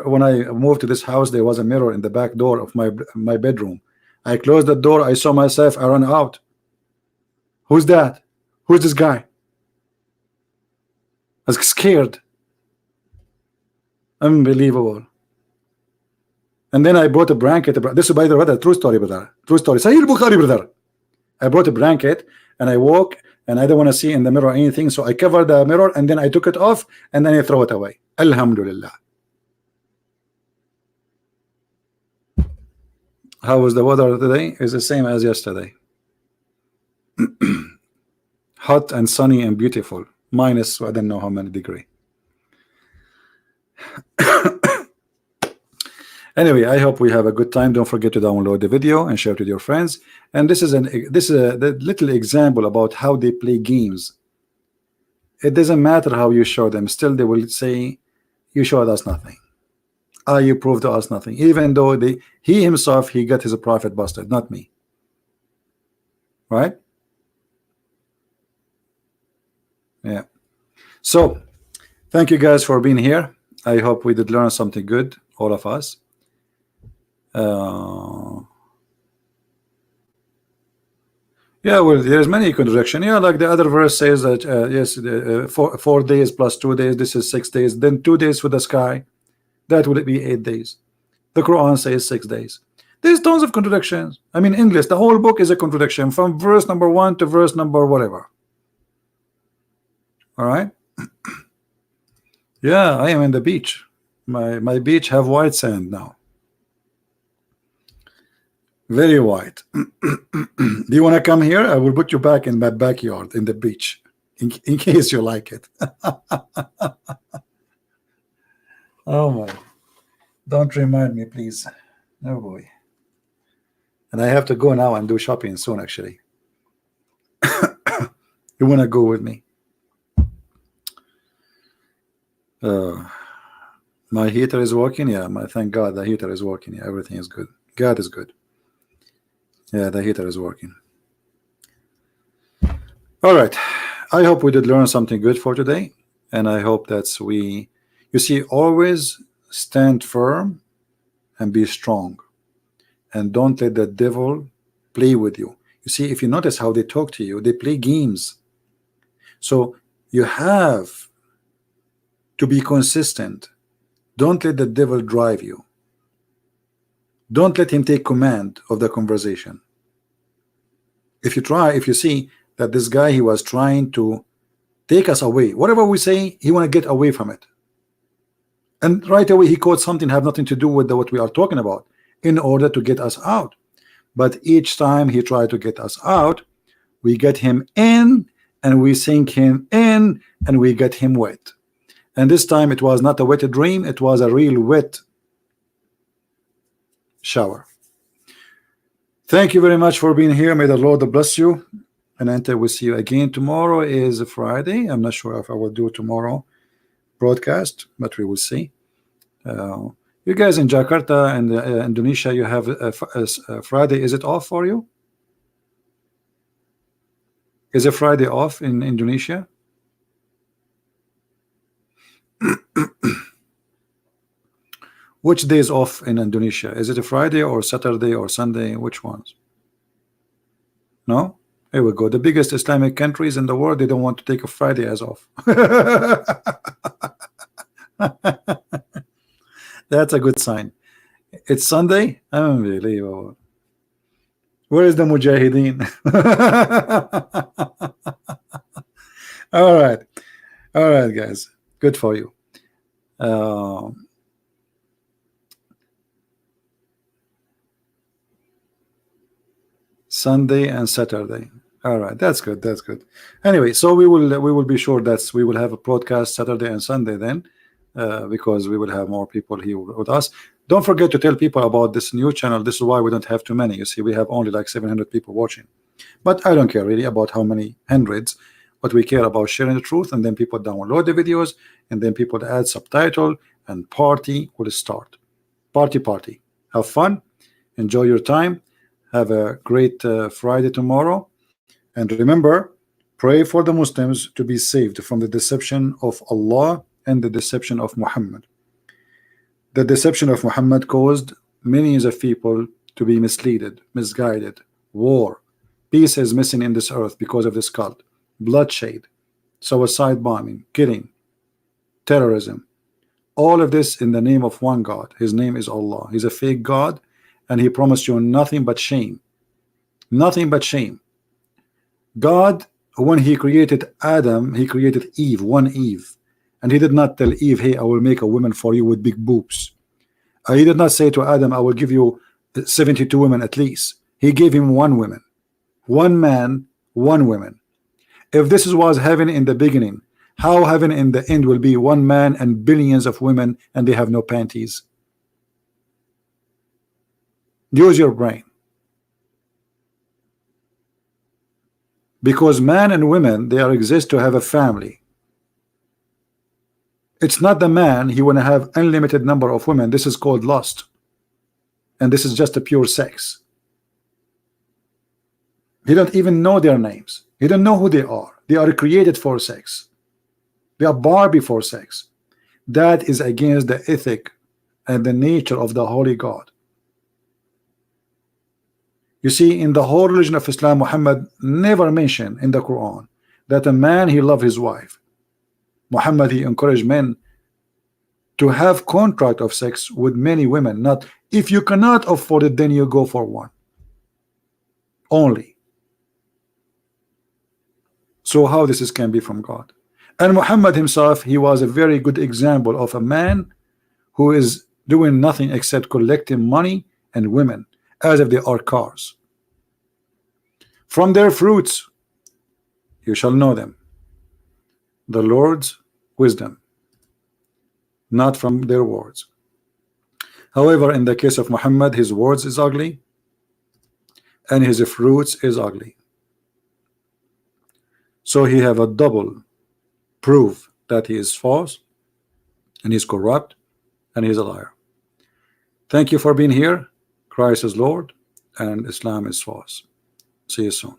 [SPEAKER 1] When I moved to this house, there was a mirror in the back door of my bedroom. I closed the door. I saw myself. I ran out. Who's that? Who's this guy? I was scared. Unbelievable. And then I brought a blanket. This is, by the way, a true story, brother. True story. Sahih Bukhari, brother. I brought a blanket and I woke and I don't want to see in the mirror anything, so I covered the mirror and then I took it off and then I throw it away. Alhamdulillah. How was the weather today? It's the same as yesterday. Hot and sunny and beautiful, minus I don't know how many degrees. Anyway, I hope we have a good time. Don't forget to download the video and share it with your friends. And this is a little example about how they play games. It doesn't matter how you show them, still they will say you showed us nothing. You proved to us nothing, even though he himself got his prophet busted, not me. Right? Yeah. So thank you guys for being here. I hope we did learn something good, all of us. Yeah, well, there's many contradiction. Yeah, like the other verse says that yes, 4 days plus 2 days, this is 6 days, then 2 days for the sky, that would be 8 days. The Quran says 6 days. There's tons of contradictions. I mean, English, the whole book is a contradiction from verse number 1 to verse number whatever. All right. Yeah, I am in the beach. My beach have white sand now. Very white. Do you want to come here? I will put you back in my backyard in the beach in case you like it. Oh my, don't remind me, please. Oh boy. And I have to go now and do shopping soon, actually. You want to go with me? My heater is working. Yeah, thank God the heater is working. Yeah, everything is good. God is good. Yeah, the heater is working. All right. I hope we did learn something good for today, and I hope that you see, always stand firm and be strong, and don't let the devil play with you. You see, if you notice how they talk to you, they play games. So you have to be consistent. Don't let the devil drive you. Don't let him take command of the conversation. If you see that this guy, he was trying to take us away, whatever we say, he want to get away from it, and right away he quotes something have nothing to do with what we are talking about in order to get us out. But each time he tried to get us out, we get him in and we sink him in and we get him wet. And this time it was not a wet dream, it was a real wet shower. Thank you very much for being here. May the Lord bless you, and until we see you again. Tomorrow is Friday. I'm not sure if I will do tomorrow broadcast, but we will see. You guys in Jakarta and Indonesia, you have Friday. Is it off for you? Is a Friday off in Indonesia? Which day is off in Indonesia? Is it a Friday or Saturday or Sunday? Which ones? No? Here we go. The biggest Islamic countries in the world, they don't want to take a Friday as off. That's a good sign. It's Sunday? Unbelievable. Where is the Mujahideen? All right. All right, guys. Good for you. Uh, Sunday and Saturday. All right, that's good. That's good. Anyway, so we will be sure that we will have a broadcast Saturday and Sunday then, because we will have more people here with us. Don't forget to tell people about this new channel. This is why we don't have too many. You see, we have only like 700 people watching, but I don't care really about how many hundreds. What we care about sharing the truth, and then people download the videos, and then people add subtitle, and party will start. Party. Have fun. Enjoy your time. Have a great Friday tomorrow. And remember, pray for the Muslims to be saved from the deception of Allah and the deception of Muhammad. The deception of Muhammad caused millions of people to be misled, misguided. War. Peace is missing in this earth because of this cult. Bloodshed, suicide bombing, killing, terrorism. All of this in the name of one God. His name is Allah. He's a fake God, and he promised you nothing but shame. Nothing but shame. God, when he created Adam, he created Eve, one Eve, and he did not tell Eve, hey, I will make a woman for you with big boobs. He did not say to Adam, I will give you 72 women at least. He gave him one woman, one man, one woman. If this was heaven in the beginning, how heaven in the end will be one man and billions of women, and they have no panties? Use your brain. Because man and women, they are exist to have a family. It's not the man, he want to have unlimited number of women. This is called lust, and this is just a pure sex. He don't even know their names. He don't know who they are. They are created for sex. They are Barbie for sex. That is against the ethic and the nature of the holy God. You see, in the whole religion of Islam, Muhammad never mentioned in the Quran that a man, he loved his wife. Muhammad, he encouraged men to have contract of sex with many women. Not, if you cannot afford it, then you go for one only. So how this can be from God? And Muhammad himself, he was a very good example of a man who is doing nothing except collecting money and women as if they are cars. From their fruits you shall know them, the Lord's wisdom, not from their words. However, in the case of Muhammad, his words is ugly and his fruits is ugly. So he have a double proof that he is false and he's corrupt and he's a liar. Thank you for being here. Christ is Lord and Islam is false. See you soon.